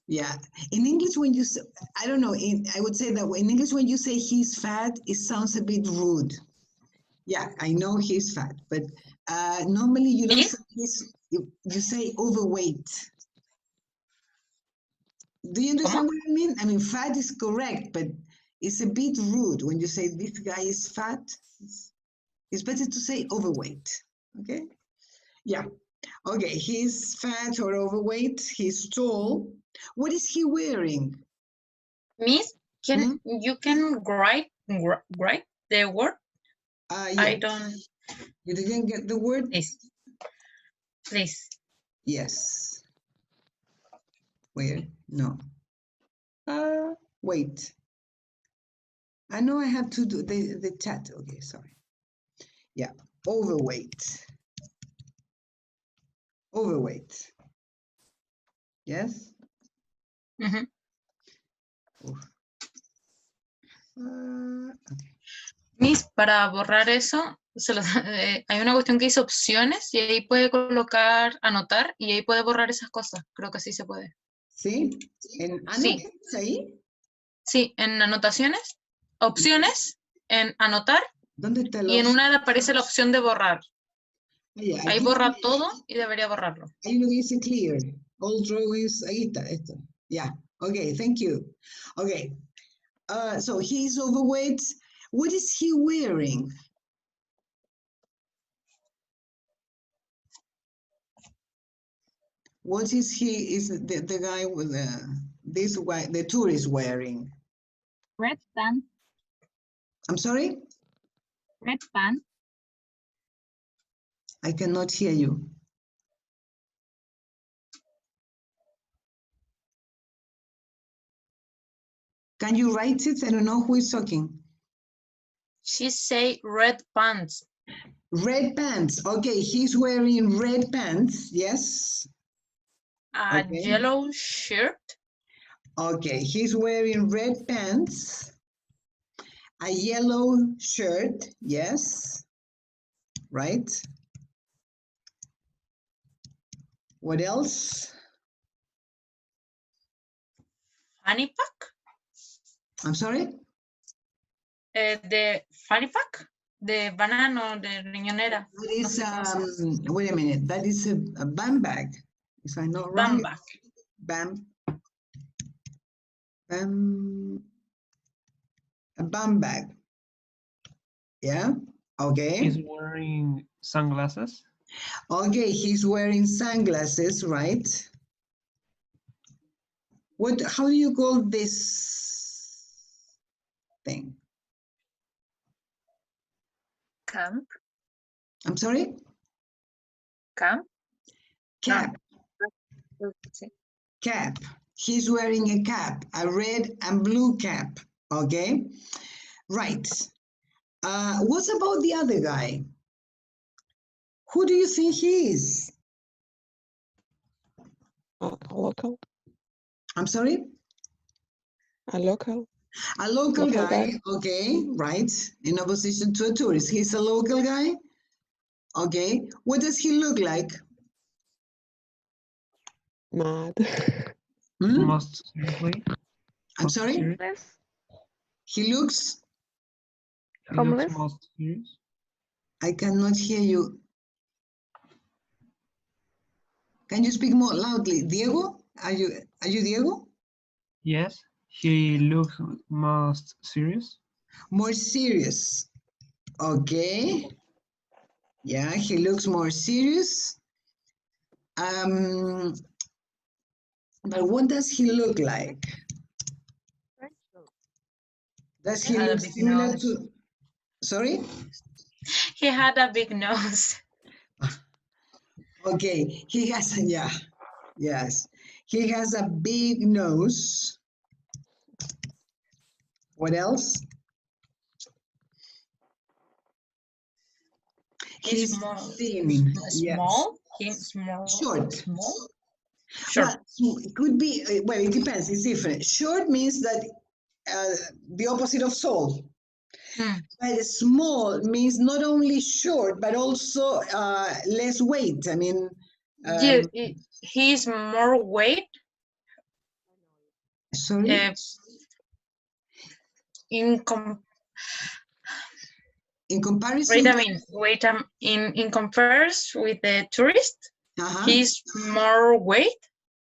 Speaker 1: Yeah. In English, when you say, I don't know, I would say that in English, when you say he's fat, it sounds a bit rude. Yeah, I know he's fat, but normally you don't say you say overweight. Do you understand what I mean? I mean, fat is correct, but it's a bit rude when you say this guy is fat. It's better to say overweight. Okay? Yeah. Okay, he's fat or overweight. He's tall. What is he wearing?
Speaker 10: Miss, you can write the word?
Speaker 1: Yes.
Speaker 10: I don't.
Speaker 1: You didn't get the word?
Speaker 10: Please.
Speaker 1: Yes. Where? No. Wait. I know I have to do the chat. Okay, sorry. Yeah, overweight. Overweight. Yes?
Speaker 10: Mm-hmm.
Speaker 1: Okay.
Speaker 10: Miss, para borrar eso, hay una cuestión que dice opciones y ahí puede colocar, anotar y ahí puede borrar esas cosas. Creo que sí se puede.
Speaker 1: ¿Sí? ¿En
Speaker 10: Sí.
Speaker 1: ahí?
Speaker 10: Sí, en anotaciones, opciones, en anotar.
Speaker 1: ¿Dónde está la
Speaker 10: y en
Speaker 1: opción?
Speaker 10: una le aparece la opción de borrar.
Speaker 1: Yeah,
Speaker 10: Ahí borra todo y debería borrarlo.
Speaker 1: Ahí lo dice clear. All drawings, ahí está, esto. Yeah, okay, thank you. Okay, so he's overweight. What is he wearing? What is the guy with the tourist wearing?
Speaker 9: Red pants.
Speaker 1: I'm sorry?
Speaker 9: Red pants.
Speaker 1: I cannot hear you. Can you write it? I don't know who is talking.
Speaker 10: She say red pants.
Speaker 1: Red pants. Okay, he's wearing red pants. Yes.
Speaker 10: A yellow shirt.
Speaker 1: Okay, he's wearing red pants. A yellow shirt. Yes. Right. What else?
Speaker 10: Fanny pack.
Speaker 1: I'm sorry?
Speaker 10: The fanny pack. De banano, de riñonera.
Speaker 1: That is, wait a minute. That is a bam bag. If I'm not wrong.
Speaker 10: Bam bag.
Speaker 1: A bam bag. Yeah. Okay.
Speaker 5: He's wearing sunglasses.
Speaker 1: Okay, he's wearing sunglasses, right? How do you call this thing?
Speaker 10: Camp.
Speaker 1: I'm sorry?
Speaker 10: Camp.
Speaker 1: Cap. Cap. He's wearing a cap, a red and blue cap. Okay. Right. What about the other guy? Who do you think he is?
Speaker 7: A local.
Speaker 1: I'm sorry?
Speaker 7: A local.
Speaker 1: A local guy. Okay, right. In opposition to a tourist. He's a local guy. Okay. What does he look like?
Speaker 7: Mad.
Speaker 5: Most seriously.
Speaker 1: I'm sorry?
Speaker 4: Homeless.
Speaker 1: He looks?
Speaker 5: He looks
Speaker 4: Homeless.
Speaker 5: most serious.
Speaker 1: I cannot hear you. Can you speak more loudly? Diego? Are you Diego?
Speaker 5: Yes, he looks most serious.
Speaker 1: More serious. Okay. Yeah, he looks more serious. But what does he look like? Does he look similar to? Sorry?
Speaker 10: He had a big nose.
Speaker 1: Okay, he has, yeah, yes. He has a big nose. What else? He's
Speaker 10: small.
Speaker 1: thin.
Speaker 10: Small? He's small.
Speaker 1: Short.
Speaker 10: Small? Short.
Speaker 1: Well, it could be, well, it depends. It's different. Short means that the opposite of tall. But small means not only short, but also less weight. I mean,
Speaker 10: Yeah, he's more weight.
Speaker 1: sorry?
Speaker 10: In
Speaker 1: comparison.
Speaker 10: Wait, in comparison with the tourist, he's more weight.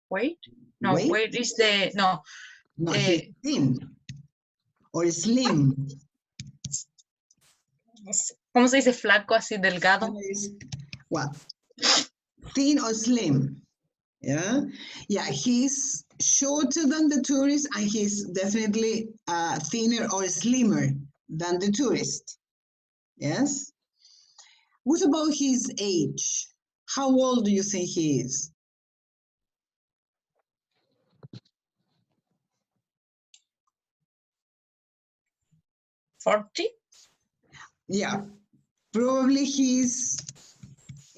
Speaker 10: Weight? No, weight is the no.
Speaker 1: No, he's thin or slim.
Speaker 10: ¿Cómo se dice flaco así delgado?
Speaker 1: What? Thin or slim? Yeah, yeah. He's shorter than the tourist, and he's definitely thinner or slimmer than the tourist. Yes. What about his age? How old do you think he is?
Speaker 10: $40?
Speaker 1: Yeah, probably he's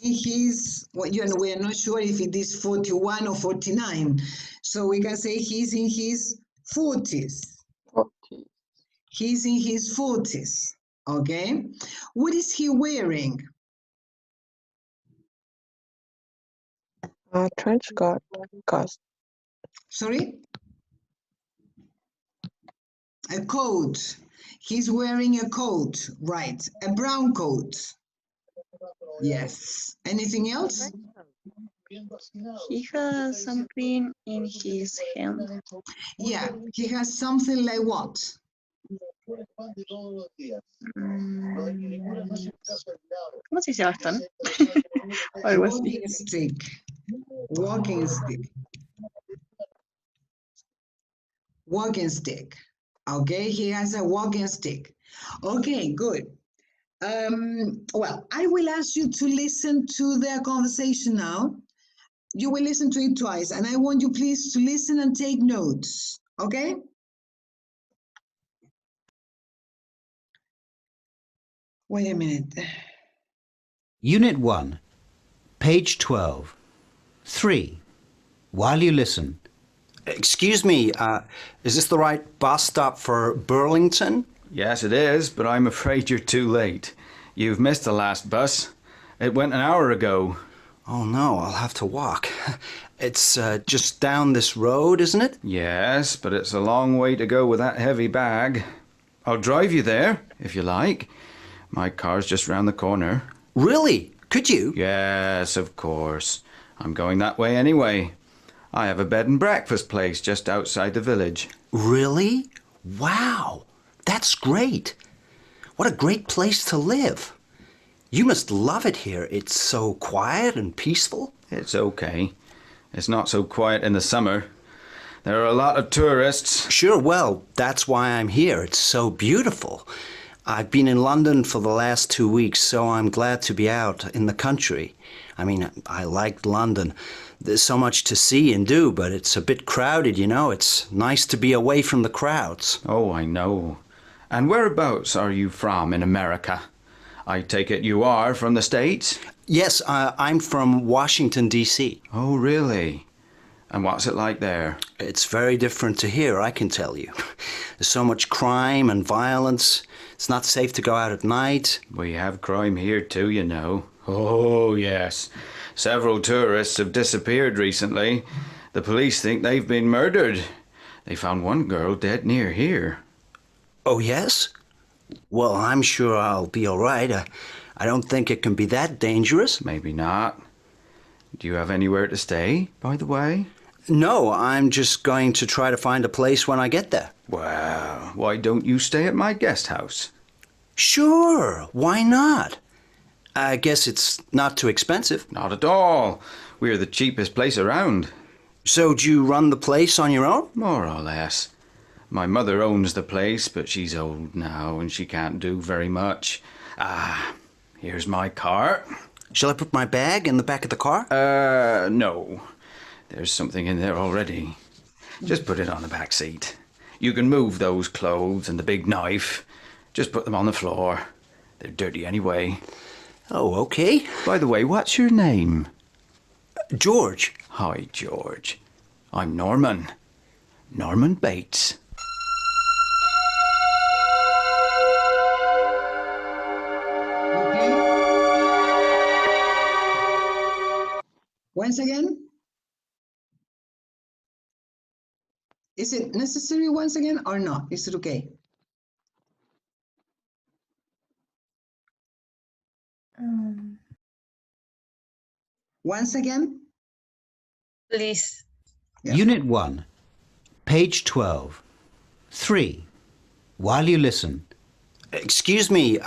Speaker 1: in his, well, you know, we're not sure if it is 41 or 49. So we can say he's in his 40s.
Speaker 7: 40.
Speaker 1: He's in his 40s. Okay. What is he wearing?
Speaker 7: A trench coat.
Speaker 1: Sorry? A coat. He's wearing a coat, right? A brown coat. Yes. Anything else?
Speaker 3: He has something in his hand.
Speaker 1: Yeah, he has something like what?
Speaker 3: ¿Cómo se dice bastón? Algo así.
Speaker 1: Walking stick. Walking stick. Walking stick. Okay, he has a walking stick. Okay, good. Well, I will ask you to listen to their conversation now. You will listen to it twice, and I want you please to listen and take notes, okay? Wait a minute.
Speaker 11: Unit 1, page 12. 3. While you listen. Excuse me, is this the right bus stop for Burlington?
Speaker 12: Yes, it is, but I'm afraid you're too late. You've missed the last bus. It went an hour ago.
Speaker 11: Oh no, I'll have to walk. It's just down this road, isn't it?
Speaker 12: Yes, but it's a long way to go with that heavy bag. I'll drive you there, if you like. My car's just round the corner.
Speaker 11: Really? Could you?
Speaker 12: Yes, of course. I'm going that way anyway. I have a bed and breakfast place just outside the village.
Speaker 11: Really? Wow, that's great. What a great place to live. You must love it here. It's so quiet and peaceful.
Speaker 12: It's okay. It's not so quiet in the summer. There are a lot of tourists.
Speaker 11: Sure, well, that's why I'm here. It's so beautiful. I've been in London for the last 2 weeks, so I'm glad to be out in the country. I mean, I liked London. There's so much to see and do, but it's a bit crowded, you know. It's nice to be away from the crowds.
Speaker 12: Oh, I know. And whereabouts are you from in America? I take it you are from the States?
Speaker 11: Yes, I'm from Washington, D.C.
Speaker 12: Oh, really? And what's it like there?
Speaker 11: It's very different to here, I can tell you. There's so much crime and violence. It's not safe to go out at night.
Speaker 12: We have crime here too, you know. Oh, yes. Several tourists have disappeared recently. The police think they've been murdered. They found one girl dead near here.
Speaker 11: Oh, yes? Well, I'm sure I'll be all right. I don't think it can be that dangerous.
Speaker 12: Maybe not. Do you have anywhere to stay, by the way?
Speaker 11: No, I'm just going to try to find a place when I get there.
Speaker 12: Well, why don't you stay at my guest house?
Speaker 11: Sure, why not? I guess it's not too expensive.
Speaker 12: Not at all. We're the cheapest place around.
Speaker 11: So do you run the place on your own?
Speaker 12: More or less. My mother owns the place, but she's old now and she can't do very much. Here's my car.
Speaker 11: Shall I put my bag in the back of the car?
Speaker 12: No. There's something in there already. Just put it on the back seat. You can move those clothes and the big knife. Just put them on the floor. They're dirty anyway.
Speaker 11: Oh, okay.
Speaker 12: By the way, what's your name?
Speaker 11: George.
Speaker 12: Hi, George. I'm Norman. Norman Bates.
Speaker 1: Okay. Once again. Is it necessary once again or not? Is it okay? Once again?
Speaker 10: Please.
Speaker 1: Yeah.
Speaker 13: Unit 1, page 12. 3. While you listen.
Speaker 11: Excuse me,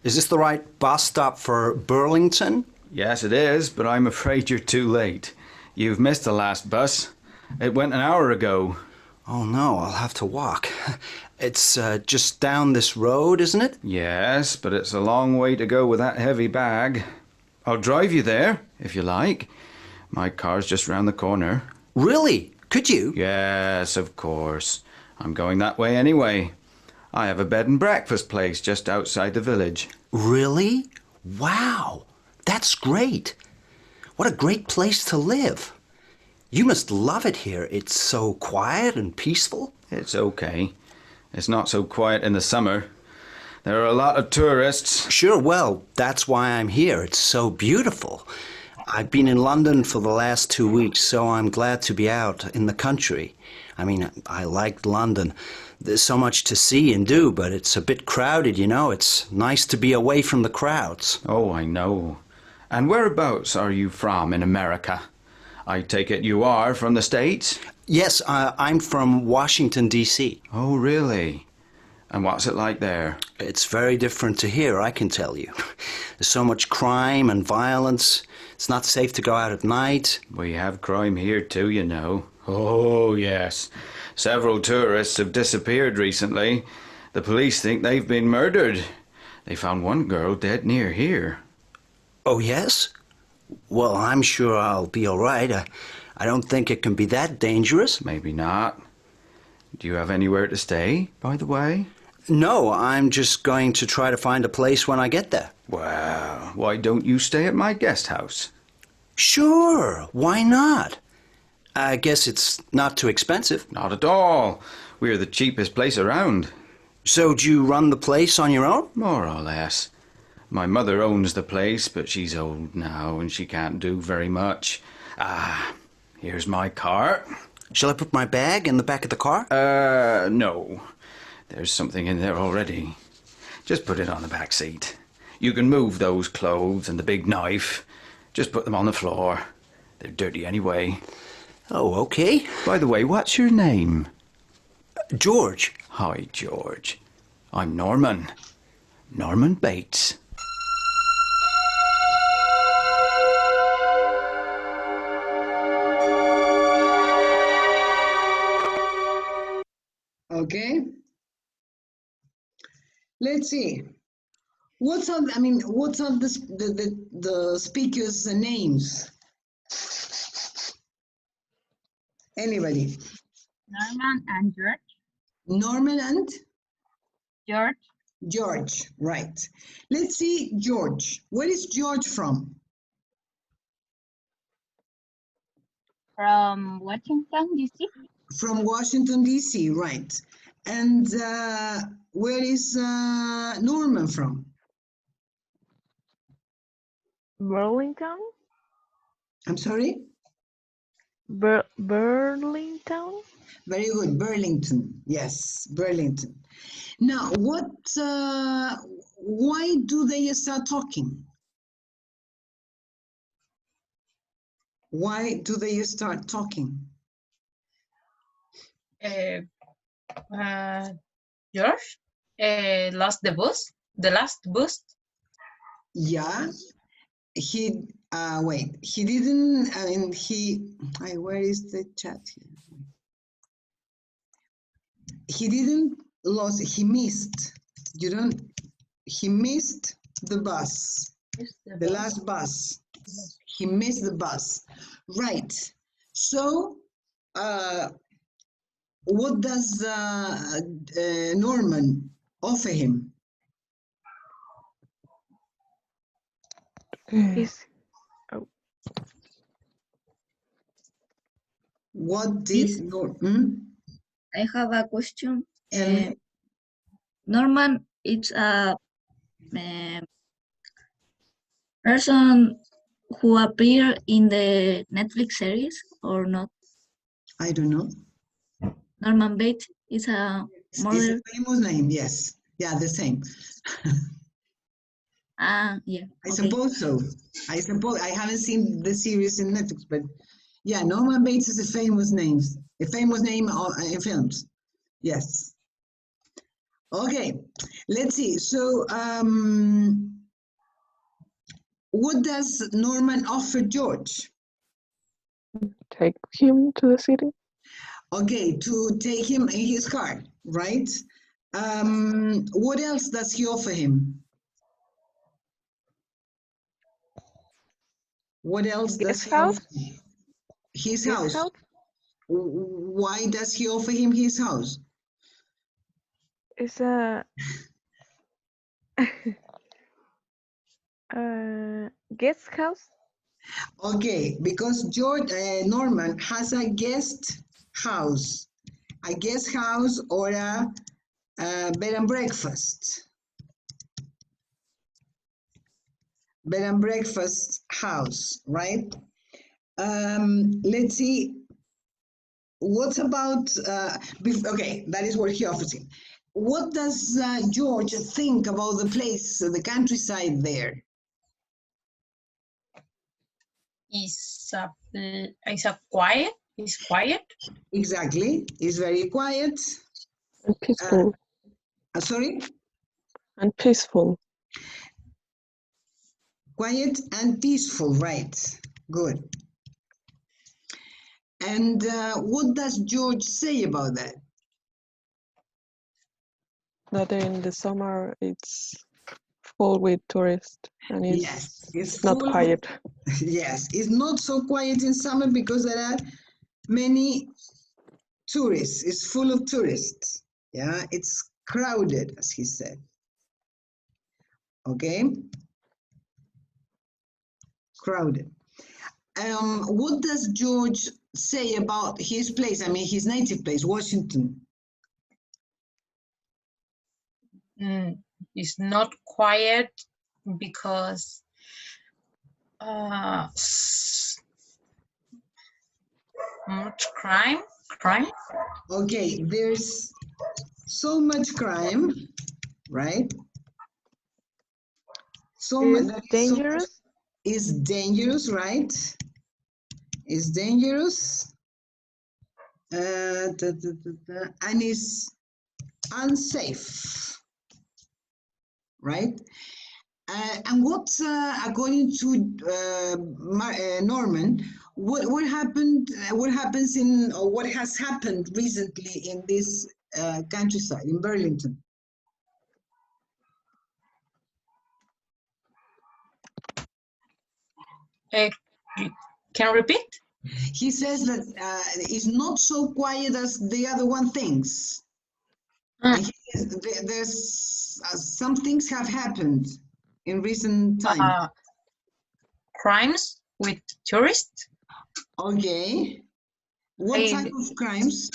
Speaker 11: is this the right bus stop for Burlington?
Speaker 12: Yes, it is, but I'm afraid you're too late. You've missed the last bus. It went an hour ago.
Speaker 11: Oh no, I'll have to walk. It's just down this road, isn't it?
Speaker 12: Yes, but it's a long way to go with that heavy bag. I'll drive you there, if you like. My car's just round the corner.
Speaker 11: Really? Could you?
Speaker 12: Yes, of course. I'm going that way anyway. I have a bed and breakfast place just outside the village.
Speaker 11: Really? Wow, that's great. What a great place to live. You must love it here. It's so quiet and peaceful.
Speaker 12: It's okay. It's not so quiet in the summer. There are a lot of tourists.
Speaker 11: Sure, well, that's why I'm here. It's so beautiful. I've been in London for the last 2 weeks, so I'm glad to be out in the country. I mean, I liked London. There's so much to see and do, but it's a bit crowded, you know. It's nice to be away from the crowds.
Speaker 12: Oh, I know. And whereabouts are you from in America? I take it you are from the States?
Speaker 11: Yes, I'm from Washington, D.C.
Speaker 12: Oh, really? And what's it like there?
Speaker 11: It's very different to here, I can tell you. There's so much crime and violence. It's not safe to go out at night.
Speaker 12: We have crime here too, you know. Oh, yes. Several tourists have disappeared recently. The police think they've been murdered. They found one girl dead near here.
Speaker 11: Oh, yes? Well, I'm sure I'll be all right. I don't think it can be that dangerous.
Speaker 12: Maybe not. Do you have anywhere to stay, by the way?
Speaker 11: No, I'm just going to try to find a place when I get there.
Speaker 12: Well, why don't you stay at my guest house?
Speaker 11: Sure, why not? I guess it's not too expensive.
Speaker 12: Not at all. We're the cheapest place around.
Speaker 11: So do you run the place on your own?
Speaker 12: More or less. My mother owns the place, but she's old now and she can't do very much. Here's my car.
Speaker 11: Shall I put my bag in the back of the car?
Speaker 12: No. There's something in there already. Just put it on the back seat. You can move those clothes and the big knife. Just put them on the floor. They're dirty anyway.
Speaker 11: Oh, okay.
Speaker 12: By the way, what's your name?
Speaker 11: George.
Speaker 12: Hi, George. I'm Norman. Norman Bates.
Speaker 1: Okay. Let's see. What's on the speakers' names? Anybody?
Speaker 9: Norman and George.
Speaker 1: Norman and?
Speaker 9: George.
Speaker 1: George, right. Let's see, George. Where is George from?
Speaker 9: From Washington, D.C.
Speaker 1: From Washington, D.C., right. And where is Norman from?
Speaker 4: Burlington?
Speaker 1: I'm sorry?
Speaker 4: Burlington?
Speaker 1: Very good, Burlington. Yes, Burlington. Now, why do they start talking? Why do they start talking?
Speaker 10: George lost the bus, the last bus.
Speaker 1: Yeah, he didn't, where is the chat here? He didn't lose, he missed, he missed the bus, the last bus. He missed the bus, right. So, what does Norman offer him?
Speaker 4: His
Speaker 1: What did
Speaker 8: This-
Speaker 1: Norman?
Speaker 8: I have a question.
Speaker 1: Tell me.
Speaker 8: Norman, it's a person who appear in the Netflix series or not?
Speaker 1: I don't know.
Speaker 8: Norman Bates is a
Speaker 1: It's a
Speaker 8: murder.
Speaker 1: famous name, yes. Yeah, the same.
Speaker 8: Yeah.
Speaker 1: I
Speaker 8: Okay.
Speaker 1: suppose so. I suppose I haven't seen the series in Netflix, but yeah, Norman Bates is a famous name. A famous name in films. Yes. Okay, let's see. So, what does Norman offer George?
Speaker 7: Take him to the city.
Speaker 1: Okay, to take him in his car, right? What else does he offer him? What else does
Speaker 4: guest
Speaker 1: he
Speaker 4: house.
Speaker 1: offer? His
Speaker 4: Guest
Speaker 1: house.
Speaker 4: house
Speaker 1: Why does he offer him his house?
Speaker 4: is a guest house.
Speaker 1: Okay, because Norman has a guest house or a bed and breakfast. Bed and breakfast house, right? Let's see. What about, okay, that is what he offers him. What does George think about the place, the countryside there?
Speaker 10: Is a quiet. Is quiet.
Speaker 1: Exactly, it's very quiet.
Speaker 7: And peaceful.
Speaker 1: Sorry?
Speaker 7: And peaceful.
Speaker 1: Quiet and peaceful, right? Good. And what does George say about that?
Speaker 7: That in the summer it's full with tourists and
Speaker 1: Yes,
Speaker 7: it's not
Speaker 1: full of-
Speaker 7: quiet.
Speaker 1: Yes, it's not so quiet in summer because there are many tourists. It's full of tourists. Yeah, it's crowded, as he said. Okay? Crowded. What does George say about his place? I mean, his native place, Washington.
Speaker 10: It's not quiet because much crime.
Speaker 1: Okay, there's so much crime, right?
Speaker 4: Is dangerous.
Speaker 1: Is dangerous, right? Is dangerous. And is unsafe, right? And what, according to Norman, what happened? What happens in, or what has happened recently in this countryside in Burlington?
Speaker 10: Can you repeat?
Speaker 1: He says that it's not so quiet as the other one thinks. And he says there's some things have happened in recent times.
Speaker 10: Crimes with tourists.
Speaker 1: Okay. What type of crimes?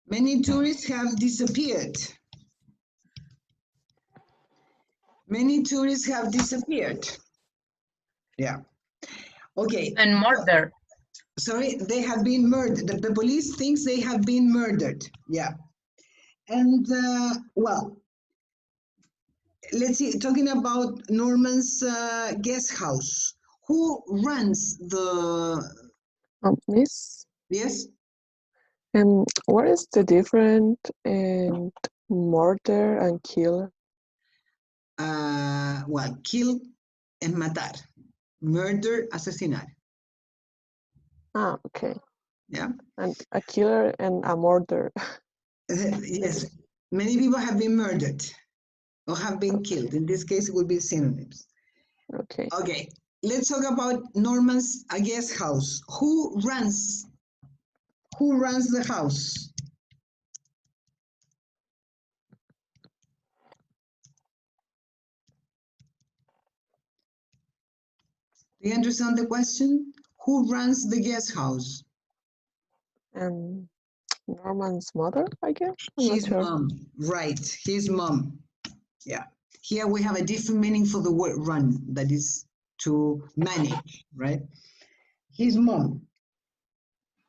Speaker 1: Many tourists have disappeared. Many tourists have disappeared. Yeah. Okay.
Speaker 10: And murdered.
Speaker 1: Sorry, they have been murdered. The police thinks they have been murdered. Yeah. And well, let's see, talking about Norman's guest house. Who runs the...
Speaker 7: Miss?
Speaker 1: Yes?
Speaker 7: What is the difference in murder and kill?
Speaker 1: Well, kill and matar. Murder, asesinar.
Speaker 7: Ah, okay.
Speaker 1: Yeah.
Speaker 7: And a killer and a murder.
Speaker 1: Yes. Many people have been murdered or have been killed. In this case, it would be synonyms.
Speaker 7: Okay.
Speaker 1: Okay, let's talk about Norman's guest house. Who runs the house? Do you understand the question? Who runs the guest house?
Speaker 7: Norman's mother, I guess. I'm not
Speaker 1: His
Speaker 7: sure.
Speaker 1: mom, right, his mom. Yeah, here we have a different meaning for the word run, that is to manage, right? His mom.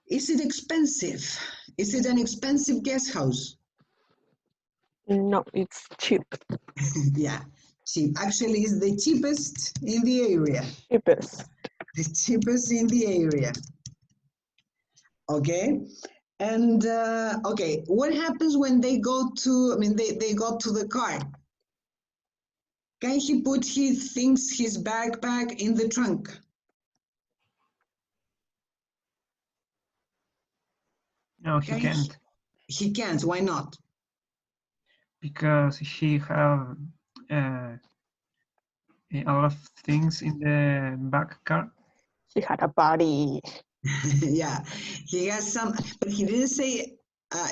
Speaker 1: Is it expensive? Is it an expensive guest house?
Speaker 7: No, it's cheap.
Speaker 1: Yeah, cheap. Actually, it's the cheapest in the area.
Speaker 7: Cheapest.
Speaker 1: The cheapest in the area. Okay. And okay, what happens when they go to, I mean, they go to the car? Can he put his things, his backpack in the trunk?
Speaker 5: No, he can't.
Speaker 1: He can't. Why not?
Speaker 5: Because he have a lot of things in the back car.
Speaker 7: He had a body.
Speaker 1: Yeah, he has some, but he didn't say.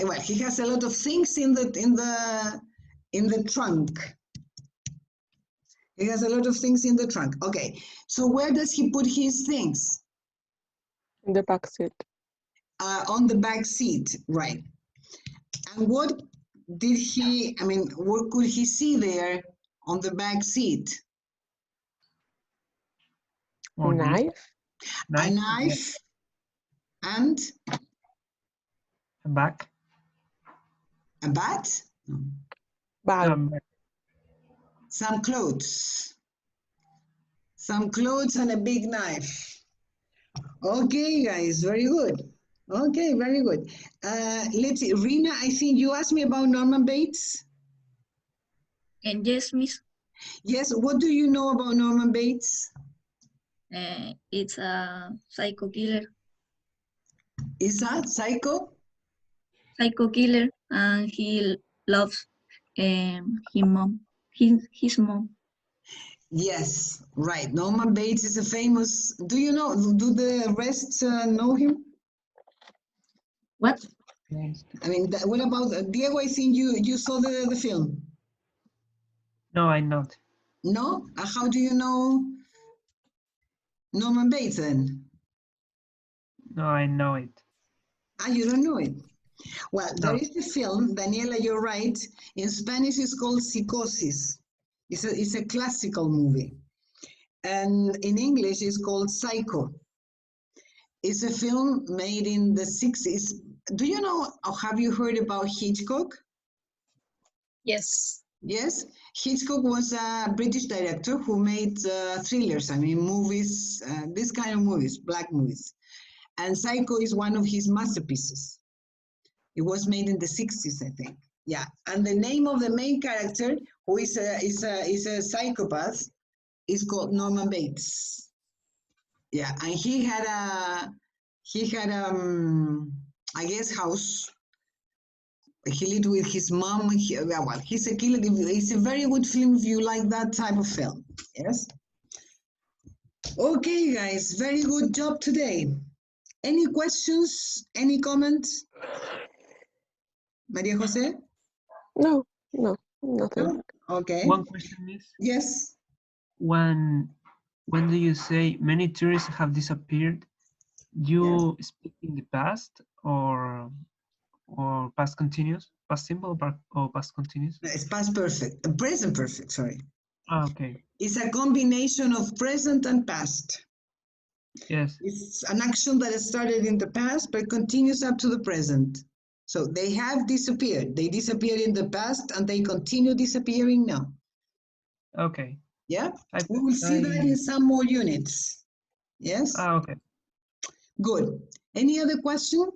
Speaker 1: Well, he has a lot of things in the trunk. He has a lot of things in the trunk. Okay, so where does he put his things?
Speaker 7: In the back seat.
Speaker 1: On the back seat, right? And what did he? I mean, what could he see there on the back seat?
Speaker 7: A knife.
Speaker 1: A knife and
Speaker 5: a bag.
Speaker 1: A bat? No.
Speaker 7: Bag.
Speaker 1: Some clothes. Some clothes and a big knife. Okay, guys, very good. Okay, very good. Let's see, Rina, I think you asked me about Norman Bates.
Speaker 8: And yes, Miss.
Speaker 1: Yes, what do you know about Norman Bates?
Speaker 8: It's a psycho killer.
Speaker 1: Is that psycho?
Speaker 8: Psycho killer, and he loves his mom. His mom.
Speaker 1: Yes, right. Norman Bates is a famous. Do you know? Do the rest know him?
Speaker 8: What?
Speaker 1: I mean, what about Diego? I think you saw the film.
Speaker 5: No, I'm not.
Speaker 1: No? How do you know Norman Bates then?
Speaker 5: No, I know it.
Speaker 1: You don't know it. Well,
Speaker 5: No.
Speaker 1: there is a film, Daniela, you're right. In Spanish, it's called Psicosis. It's a classical movie. And in English, it's called Psycho. It's a film made in the 60s. Do you know, or have you heard about Hitchcock?
Speaker 10: Yes.
Speaker 1: Yes, Hitchcock was a British director who made thrillers, I mean, movies, this kind of movies, black movies. And Psycho is one of his masterpieces. It was made in the 60s, I think. Yeah, and the name of the main character, who is a psychopath, is called Norman Bates. Yeah, and he had a guest house. He lived with his mom. Well, he's a killer. It's a very good film if you like that type of film. Yes. Okay, guys, very good job today. Any questions? Any comments? Maria Jose?
Speaker 7: No, nothing.
Speaker 1: No? Okay.
Speaker 5: One question is,
Speaker 1: Yes.
Speaker 5: when do you say many tourists have disappeared? You speak in the past or past continuous, past simple or past continuous?
Speaker 1: It's past perfect, present perfect, sorry.
Speaker 5: Okay.
Speaker 1: It's a combination of present and past.
Speaker 5: Yes.
Speaker 1: It's an action that started in the past but continues up to the present. So they have disappeared. They disappeared in the past and they continue disappearing now.
Speaker 5: Okay.
Speaker 1: Yeah? We will see that in some more units. Yes?
Speaker 5: Okay.
Speaker 1: Good. Any other question?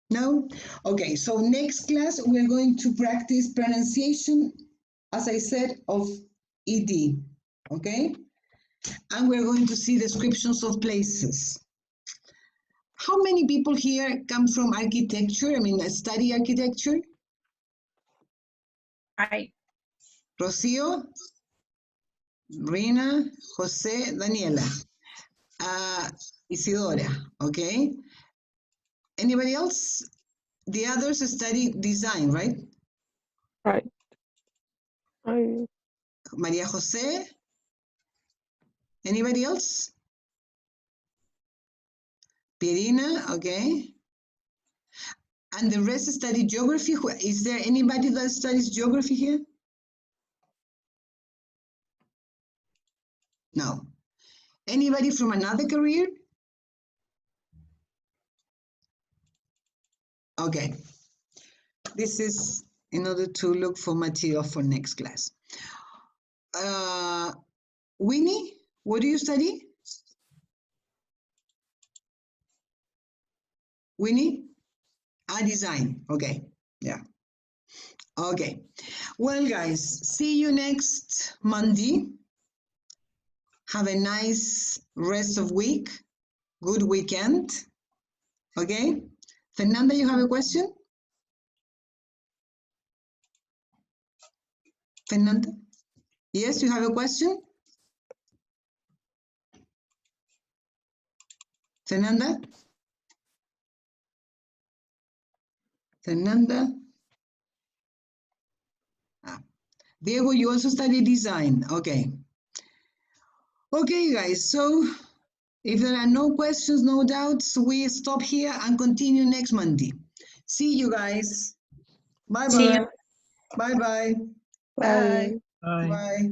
Speaker 1: No? Okay, so next class we're going to practice pronunciation, as I said, of ED. Okay? And we're going to see descriptions of places. how many people here come from architecture? I mean, study architecture? Rocío, Rina, José, Daniela, Isidora, okay? Anybody else? The others study design, right?
Speaker 7: Right.
Speaker 1: María José? Anybody else? Pirina, okay. And the rest study geography. Is there anybody that studies geography here? No. Anybody from another career? Okay. This is in order to look for material for next class. Winnie, what do you study? Winnie? Design. Okay. Yeah. Okay. Well, guys, see you next Monday. Have a nice rest of week. Good weekend. Okay. Fernanda, you have a question? Fernanda? Yes, you have a question? Fernanda? Fernanda? Diego, you also study design. Okay. Okay, guys. So if there are no questions, no doubts, we stop here and continue next Monday. See you guys. Bye-bye. Bye-bye.
Speaker 7: Bye.
Speaker 5: Bye.
Speaker 1: Bye.